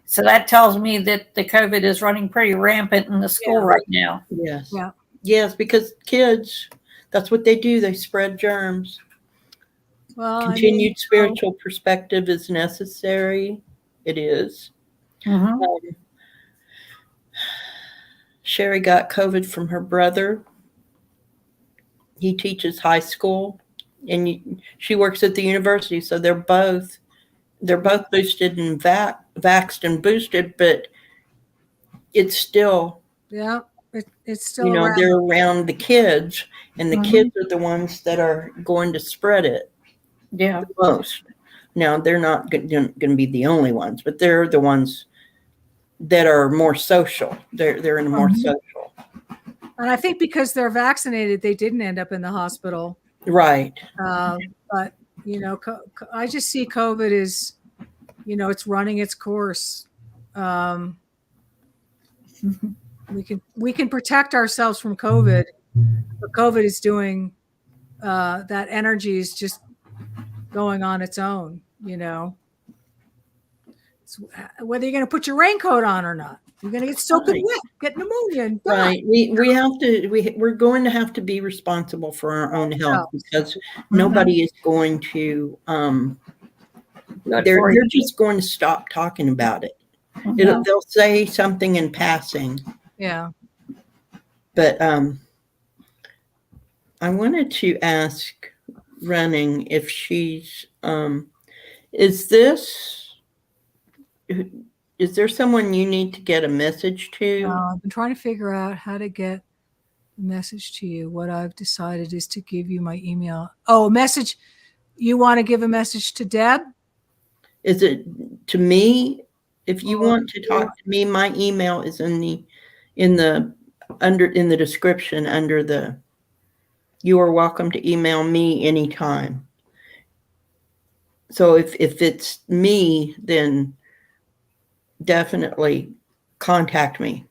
So that tells me that the COVID is running pretty rampant in the school right now. Yes. Yeah. Yes, because kids, that's what they do. They spread germs. Well, Continued spiritual perspective is necessary. It is. Sherry got COVID from her brother. He teaches high school, and she works at the university. So they're both boosted and vaxxed and boosted, but it's still it's still around. They're around the kids, and the kids are the ones that are going to spread it. Yeah, the most. Now they're not going to be the only ones, but they're the ones that are more social. They're in a more social. And I think because they're vaccinated, they didn't end up in the hospital. Right. But I just see COVID is, it's running its course. We can protect ourselves from COVID, but COVID is doing that energy is just going on its own. It's whether you're going to put your raincoat on or not, you're going to get soaking wet, get pneumonia, and die. Right. We're going to have to be responsible for our own health because nobody is going to. They're just going to stop talking about it. They'll say something in passing. Yeah. But I wanted to ask Running if she's is there someone you need to get a message to? I've been trying to figure out how to get a message to you. What I've decided is to give you my email. Oh, a message. You want to give a message to Deb? Is it to me? If you want to talk to me, my email is in the description under the. You are welcome to email me anytime. So if it's me, then definitely contact me.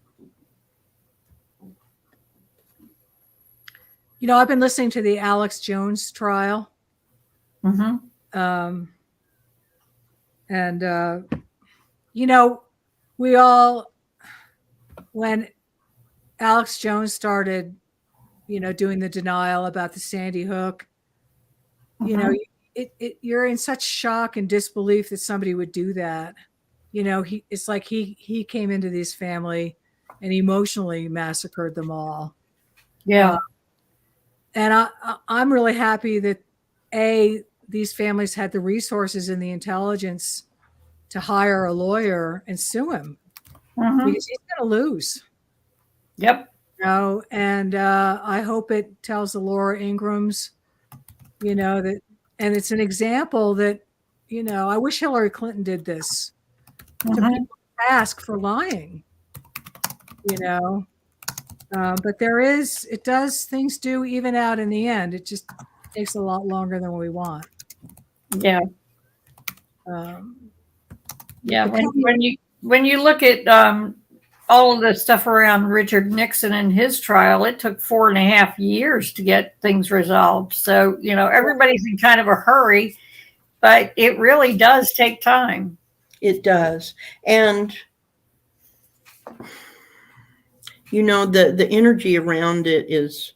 I've been listening to the Alex Jones trial. We all, when Alex Jones started, doing the denial about the Sandy Hook, you're in such shock and disbelief that somebody would do that. it's like he came into this family and emotionally massacred them all. Yeah. And I'm really happy that these families had the resources and the intelligence to hire a lawyer and sue him because he's going to lose. Yep. And I hope it tells the Laura Ingrams, that, and it's an example that, I wish Hillary Clinton did this to people ask for lying, but things do even out in the end. It just takes a lot longer than we want. Yeah. Yeah. When you look at all of the stuff around Richard Nixon and his trial, it took 4.5 years to get things resolved. So, everybody's in kind of a hurry, but it really does take time. It does. And, the energy around it is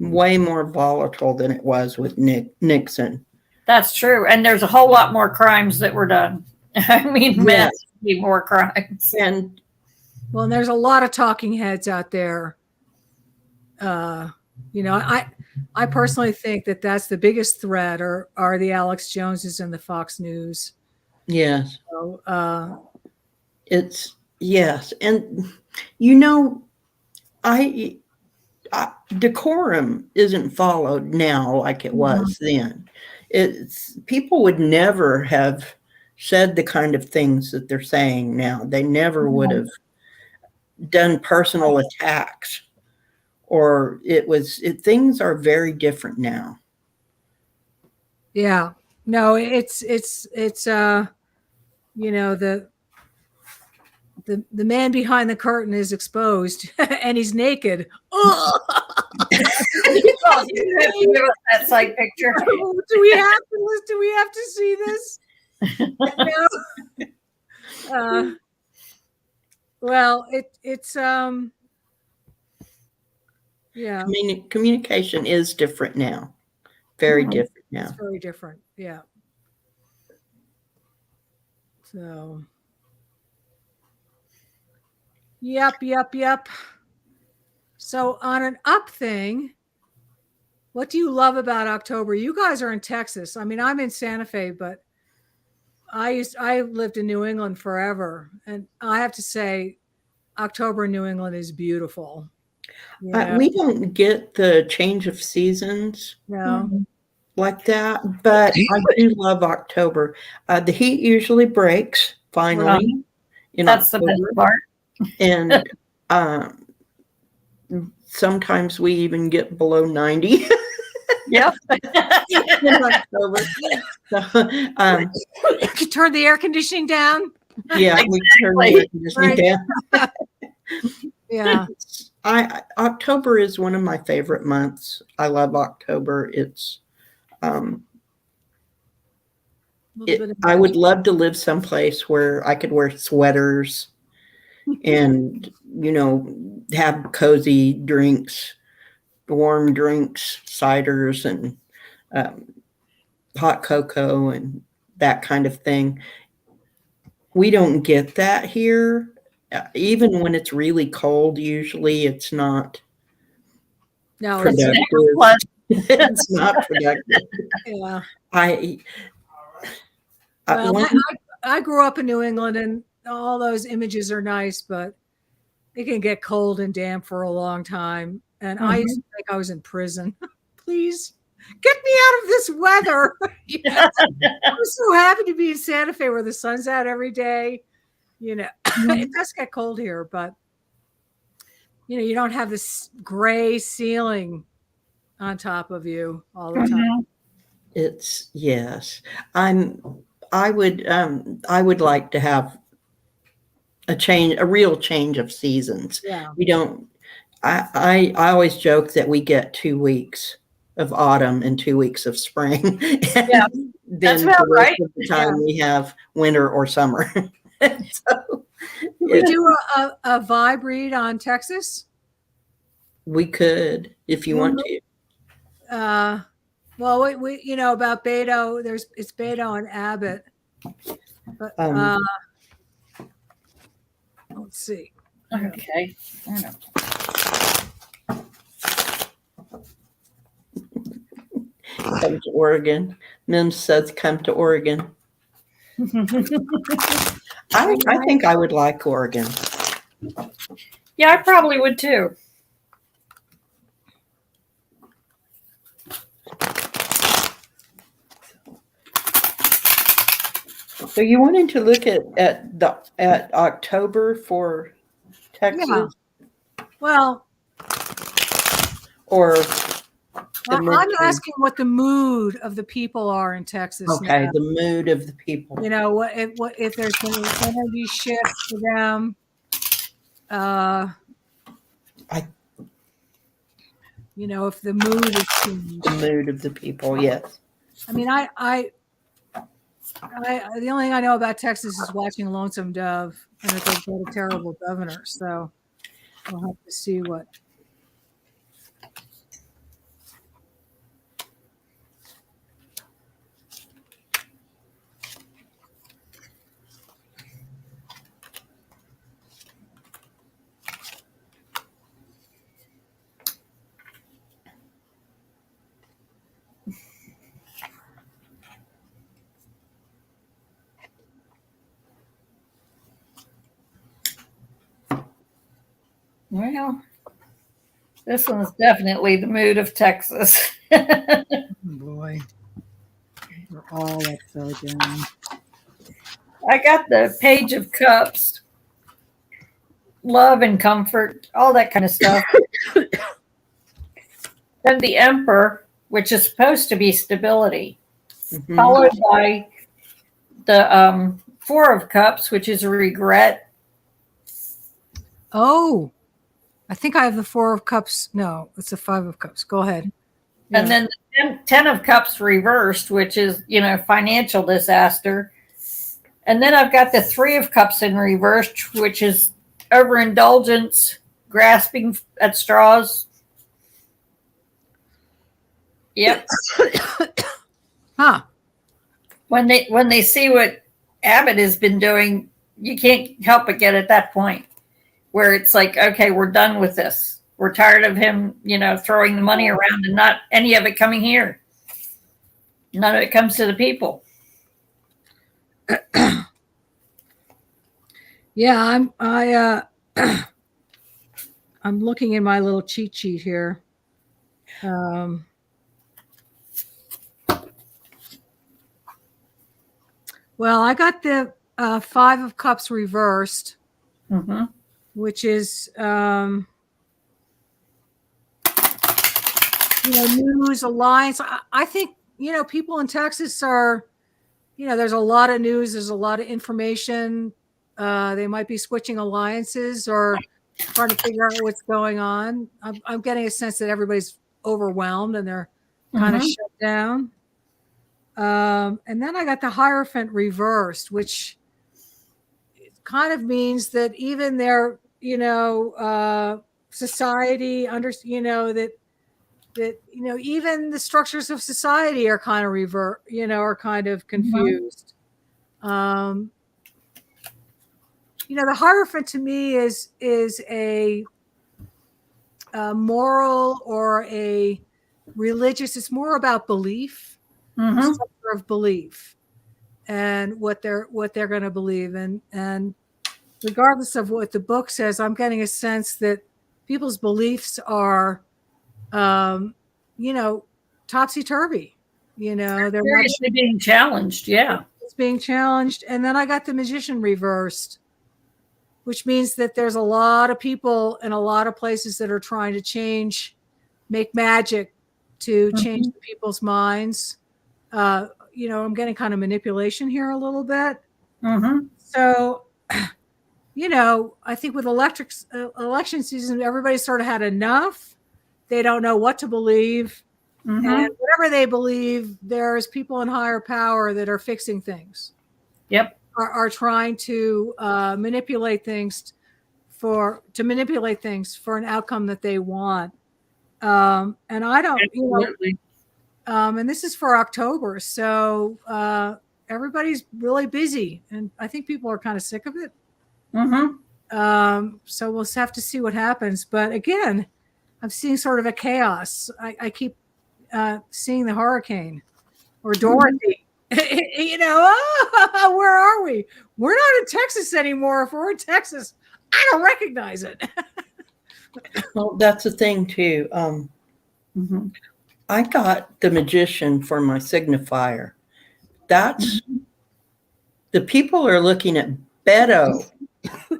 way more volatile than it was with Nixon. That's true. And there's a whole lot more crimes that were done. I mean, massively more crimes. And there's a lot of talking heads out there. I personally think that that's the biggest threat are the Alex Joneses and the Fox News. Yes. So, it's, yes. And, decorum isn't followed now like it was then. People would never have said the kind of things that they're saying now. They never would have done personal attacks, or things are very different now. Yeah. No, it's the man behind the curtain is exposed and he's naked. Oh! That side picture. Do we have to see this? Well, it's yeah. Communication is different now. Very different now. It's very different. Yeah. So. Yep. So on an up thing, what do you love about October? You guys are in Texas. I mean, I'm in Santa Fe, but I lived in New England forever, and I have to say, October in New England is beautiful. We don't get the change of seasons like that, but I do love October. The heat usually breaks finally. That's October. The best part. And sometimes we even get below 90. Yep. In October. So, you turn the air conditioning down. Yeah, we turn the air conditioning down. Yeah. October is one of my favorite months. I love October. It's I would love to live someplace where I could wear sweaters and have cozy drinks, warm drinks, ciders, and hot cocoa and that kind of thing. We don't get that here. Even when it's really cold, usually it's not productive. It's not productive. Yeah. I grew up in New England, and all those images are nice, but it can get cold and damp for a long time. And I used to think I was in prison. Please get me out of this weather. I'm so happy to be in Santa Fe where the sun's out every day. It does get cold here, but you don't have this gray ceiling on top of you all the time. It's yes. I would like to have a real change of seasons. Yeah. We don't. I always joke that we get 2 weeks of autumn and 2 weeks of spring. Yeah, then the rest of the time we have winter or summer. So, we do a vibe read on Texas. We could, if you want to. Well, we about Beto. It's Beto and Abbott, but Let's see. Okay. Come to Oregon. Mims says come to Oregon. I think I would like Oregon. Yeah, I probably would too. So you wanted to look at October for Texas? Yeah. Well, or I'm asking what the mood of the people are in Texas. Okay, now. the mood of the people. You know, what if there's an energy shift for them? You know, if the mood is changed. The mood of the people, yes. I mean, the only thing I know about Texas is watching Lonesome Dove, and that they've got a terrible governor. So we'll have to see what. Well, this one's definitely the mood of Texas. Oh boy, we're all upside down. I got the Page of Cups, love and comfort, all that kind of stuff. Then the Emperor, which is supposed to be stability, followed by the Four of Cups, which is regret. Oh, I think I have the Four of Cups. No, it's the Five of Cups. Go ahead. Yeah. And then the Ten of Cups reversed, which is, financial disaster. And then I've got the Three of Cups in reverse, which is overindulgence, grasping at straws. Yep. Huh. When they see what Abbott has been doing, you can't help but get at that point where it's like, okay, we're done with this. We're tired of him, throwing the money around and not any of it coming here. None of it comes to the people. Yeah, I'm looking in my little cheat sheet here. Well, I got the Five of Cups reversed, which is news, alliance. I think people in Texas are, there's a lot of news, there's a lot of information. They might be switching alliances or trying to figure out what's going on. I'm getting a sense that everybody's overwhelmed and they're kind of shut down. And then I got the Hierophant reversed, which kind of means that even their, society that even the structures of society are kind of are kind of confused. The Hierophant to me is a moral or a religious. It's more about belief, structure of belief, and what they're going to believe. And regardless of what the book says, I'm getting a sense that people's beliefs are, topsy-turvy. They're seriously being challenged. Yeah, it's being challenged. And then I got the Magician reversed, which means that there's a lot of people in a lot of places that are trying to make magic to change the people's minds. I'm getting kind of manipulation here a little bit. So, I think with election season, everybody sort of had enough. They don't know what to believe. And whatever they believe, there's people in higher power that are fixing things. Yep. Are trying to manipulate things for an outcome that they want. And I don't, and this is for October. So everybody's really busy. And I think people are kind of sick of it. So we'll have to see what happens. But again, I'm seeing sort of a chaos. I keep seeing the hurricane or Dorothy. Where are we? We're not in Texas anymore. If we're in Texas, I don't recognize it. Well, that's the thing too. I got the magician for my signifier. That's the people are looking at Beto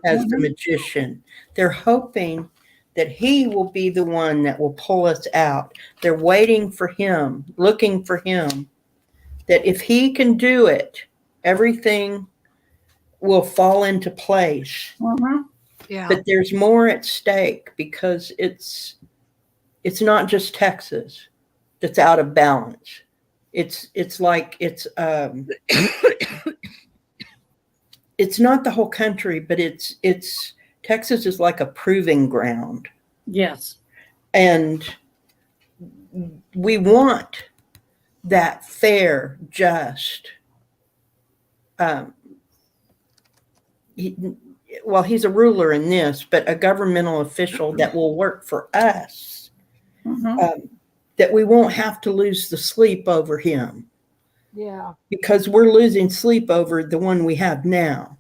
as the magician. They're hoping that he will be the one that will pull us out. They're waiting for him, looking for him, that if he can do it, everything will fall into place. Yeah. But there's more at stake because it's not just Texas that's out of balance. It's it's not the whole country, but it's Texas is like a proving ground. Yes. And we want that fair, just, he's a ruler in this, but a governmental official that will work for us, that we won't have to lose the sleep over him. Yeah. Because we're losing sleep over the one we have now.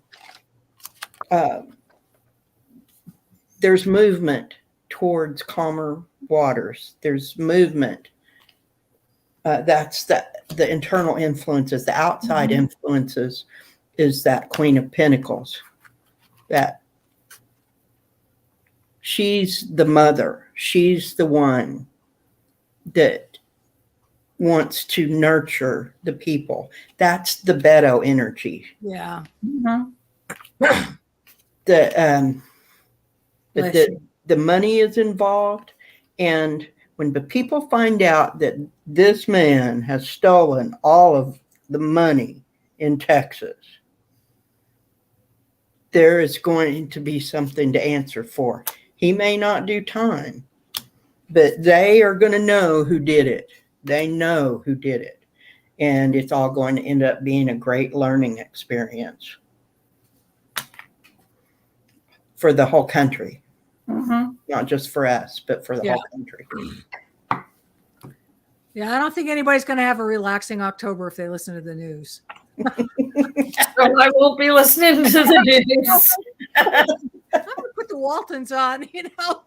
There's movement towards calmer waters. There's movement. That's the internal influences. The outside influences is that Queen of Pentacles. That she's the mother. She's the one that wants to nurture the people. That's the Beto energy. Yeah. The money is involved, and when the people find out that this man has stolen all of the money in Texas, there is going to be something to answer for. He may not do time, but they are going to know who did it. They know who did it. And it's all going to end up being a great learning experience for the whole country. Not just for us, but for the whole country. Yeah, I don't think anybody's going to have a relaxing October if they listen to the news. So I won't be listening to the news. I'm going to put the Waltons on,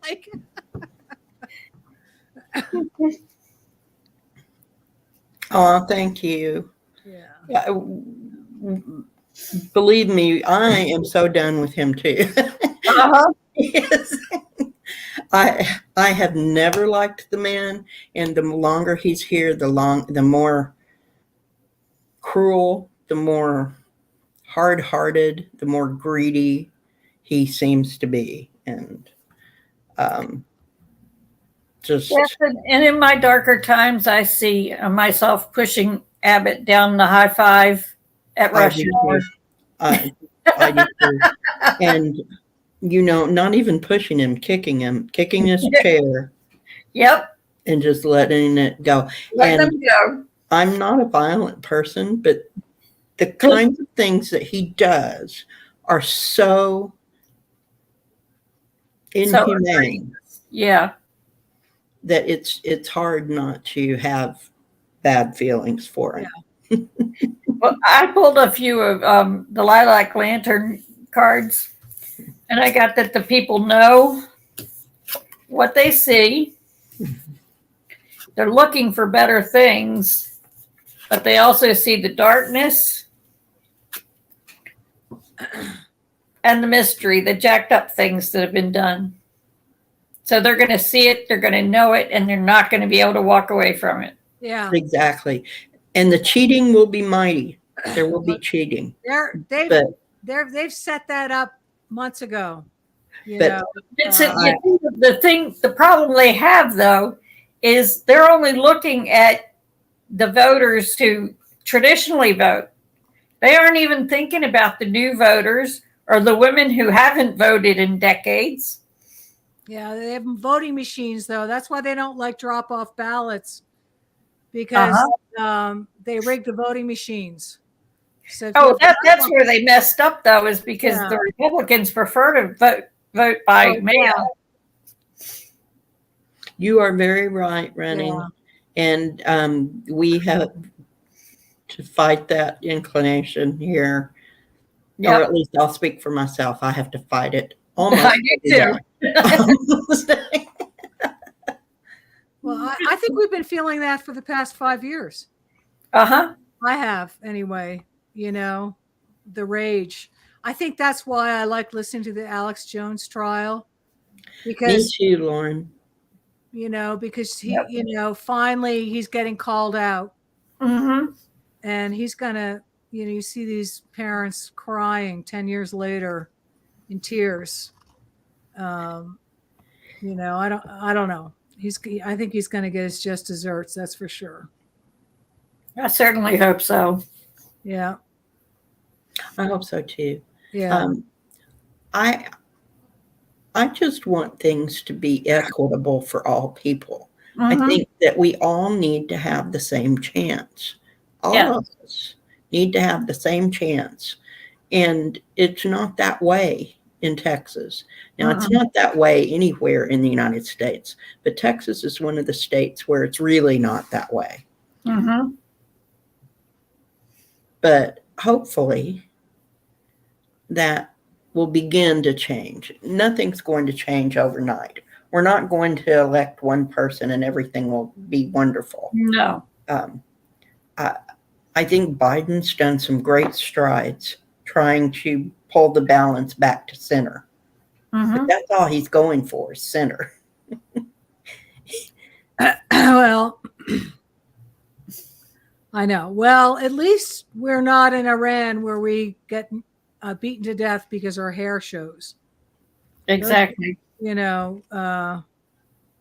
like. Oh, thank you. Yeah. Believe me, I am so done with him too. Yes. I have never liked the man, and the longer he's here, the more cruel, the more hard-hearted, the more greedy he seems to be, and just. Yes, and in my darker times, I see myself pushing Abbott down the high five at Rushmore. I do too. And not even pushing him, kicking his chair. Yep. And just letting it go. Let them go. I'm not a violent person, but the kinds of things that he does are so inhumane. Yeah. That it's hard not to have bad feelings for him. Yeah. Well, I pulled a few of the Lilac Lantern cards, and I got that the people know what they see. They're looking for better things, but they also see the darkness and the mystery, the jacked up things that have been done. So they're going to see it, they're going to know it, and they're not going to be able to walk away from it. Yeah. Exactly. And the cheating will be mighty. There will be cheating. They've set that up months ago. The problem they have, though, is they're only looking at the voters who traditionally vote. They aren't even thinking about the new voters or the women who haven't voted in decades. Yeah, they have voting machines, though. That's why they don't like drop-off ballots, because they rig the voting machines. So if Oh, you have that's where they messed up, though, is because Yeah. the Republicans prefer to vote by Oh, mail. yeah. You are very right, Rennie. Yeah. And we have to fight that inclination here. Or Yep. at least I'll speak for myself. I have to fight it I almost do every too. day. Well, I think we've been feeling that for the past 5 years. Uh-huh. I have, anyway, the rage. I think that's why I like listening to the Alex Jones trial. Me Because, too, Lauren. because he, Yep. finally he's getting called out. Mm-hmm. And he's gonna, you see these parents crying 10 years later in tears. I don't know. I think he's gonna get his just desserts, that's for sure. I certainly hope so. Yeah. I hope so too. Yeah. I just want things to be equitable for all people. Mm-hmm. I think that we all need to have the same chance. All of us need to have the same chance. And it's not that way in Texas. Now, it's not that way anywhere in the United States, but Texas is one of the states where it's really not that way. Mm-hmm. But hopefully that will begin to change. Nothing's going to change overnight. We're not going to elect one person and everything will be wonderful. No. I think Biden's done some great strides trying to pull the balance back to center. Mm-hmm. But that's all he's going for, is center. Well, I know. Well, at least we're not in Iran where we get beaten to death because our hair shows. Exactly.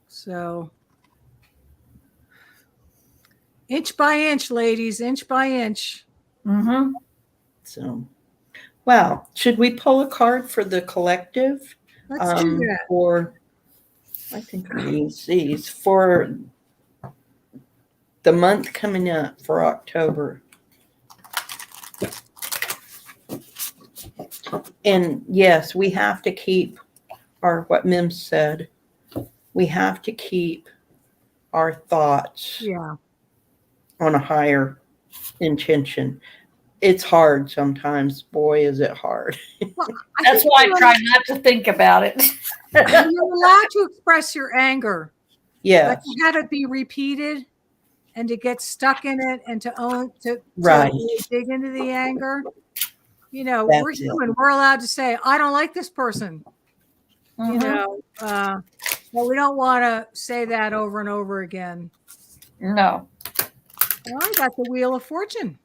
So inch by inch, ladies, inch by inch. Mm-hmm. So, well, should we pull a card for the collective? Let's do that. Or I think I'm going to use these for the month coming up for October. And yes, we have to keep what Mims said. We have to keep our thoughts on a higher intention. It's hard sometimes. Boy, is it hard. Well, That's why I try not to think about it. You're allowed to express your anger. Yes. But you had to be repeated and to get stuck in it and to really dig into the anger. We're human. We're allowed to say, I don't like this person. But we don't want to say that over and over again. No. Well, I got the Wheel of Fortune.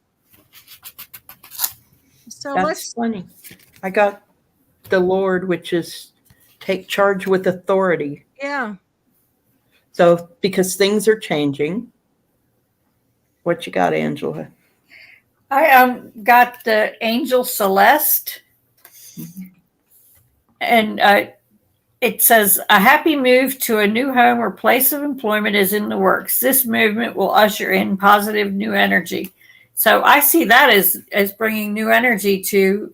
So That's funny. I got the Lord, which is take charge with authority. Yeah. So because things are changing. What you got, Angela? I got the Angel Celeste. Mm-hmm. And it says, a happy move to a new home or place of employment is in the works. This movement will usher in positive new energy. So I see that as bringing new energy to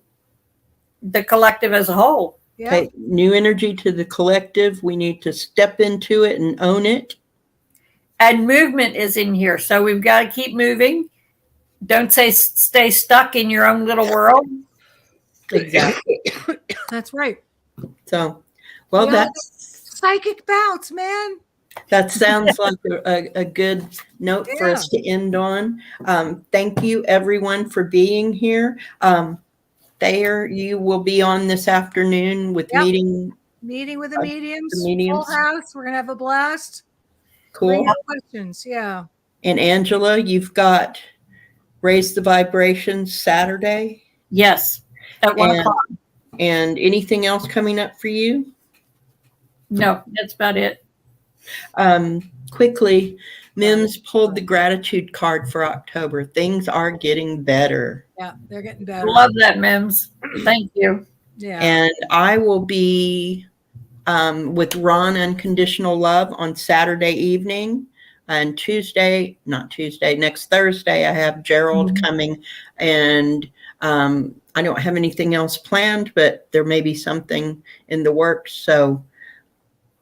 the collective as a whole. Yeah. Okay, new energy to the collective. We need to step into it and own it. And movement is in here. So we've got to keep moving. Don't stay stuck in your own little world. Exactly. That's right. So, well, that's psychic bounce, man. That sounds like a good note for us to end on. Thank you, everyone, for being here. Thayer, you will be on this afternoon with meeting with the mediums. Full house. We're gonna have a blast. Cool. Questions, yeah. And Angela, you've got Raise the Vibrations Saturday. Yes, at 1 o'clock. And anything else coming up for you? No, that's about it. Quickly, Mims pulled the gratitude card for October. Things are getting better. Yeah, they're getting better. Love that, Mims. Thank you. Yeah. And I will be with Ron Unconditional Love on Saturday evening. And next Thursday, I have Gerald coming. And I don't have anything else planned, but there may be something in the works. So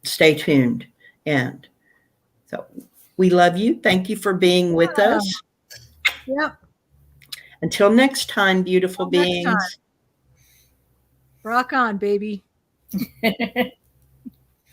stay tuned. And so we love you. Thank you for being with us. Yep. Until next time, beautiful Until next beings. time. Rock on, baby.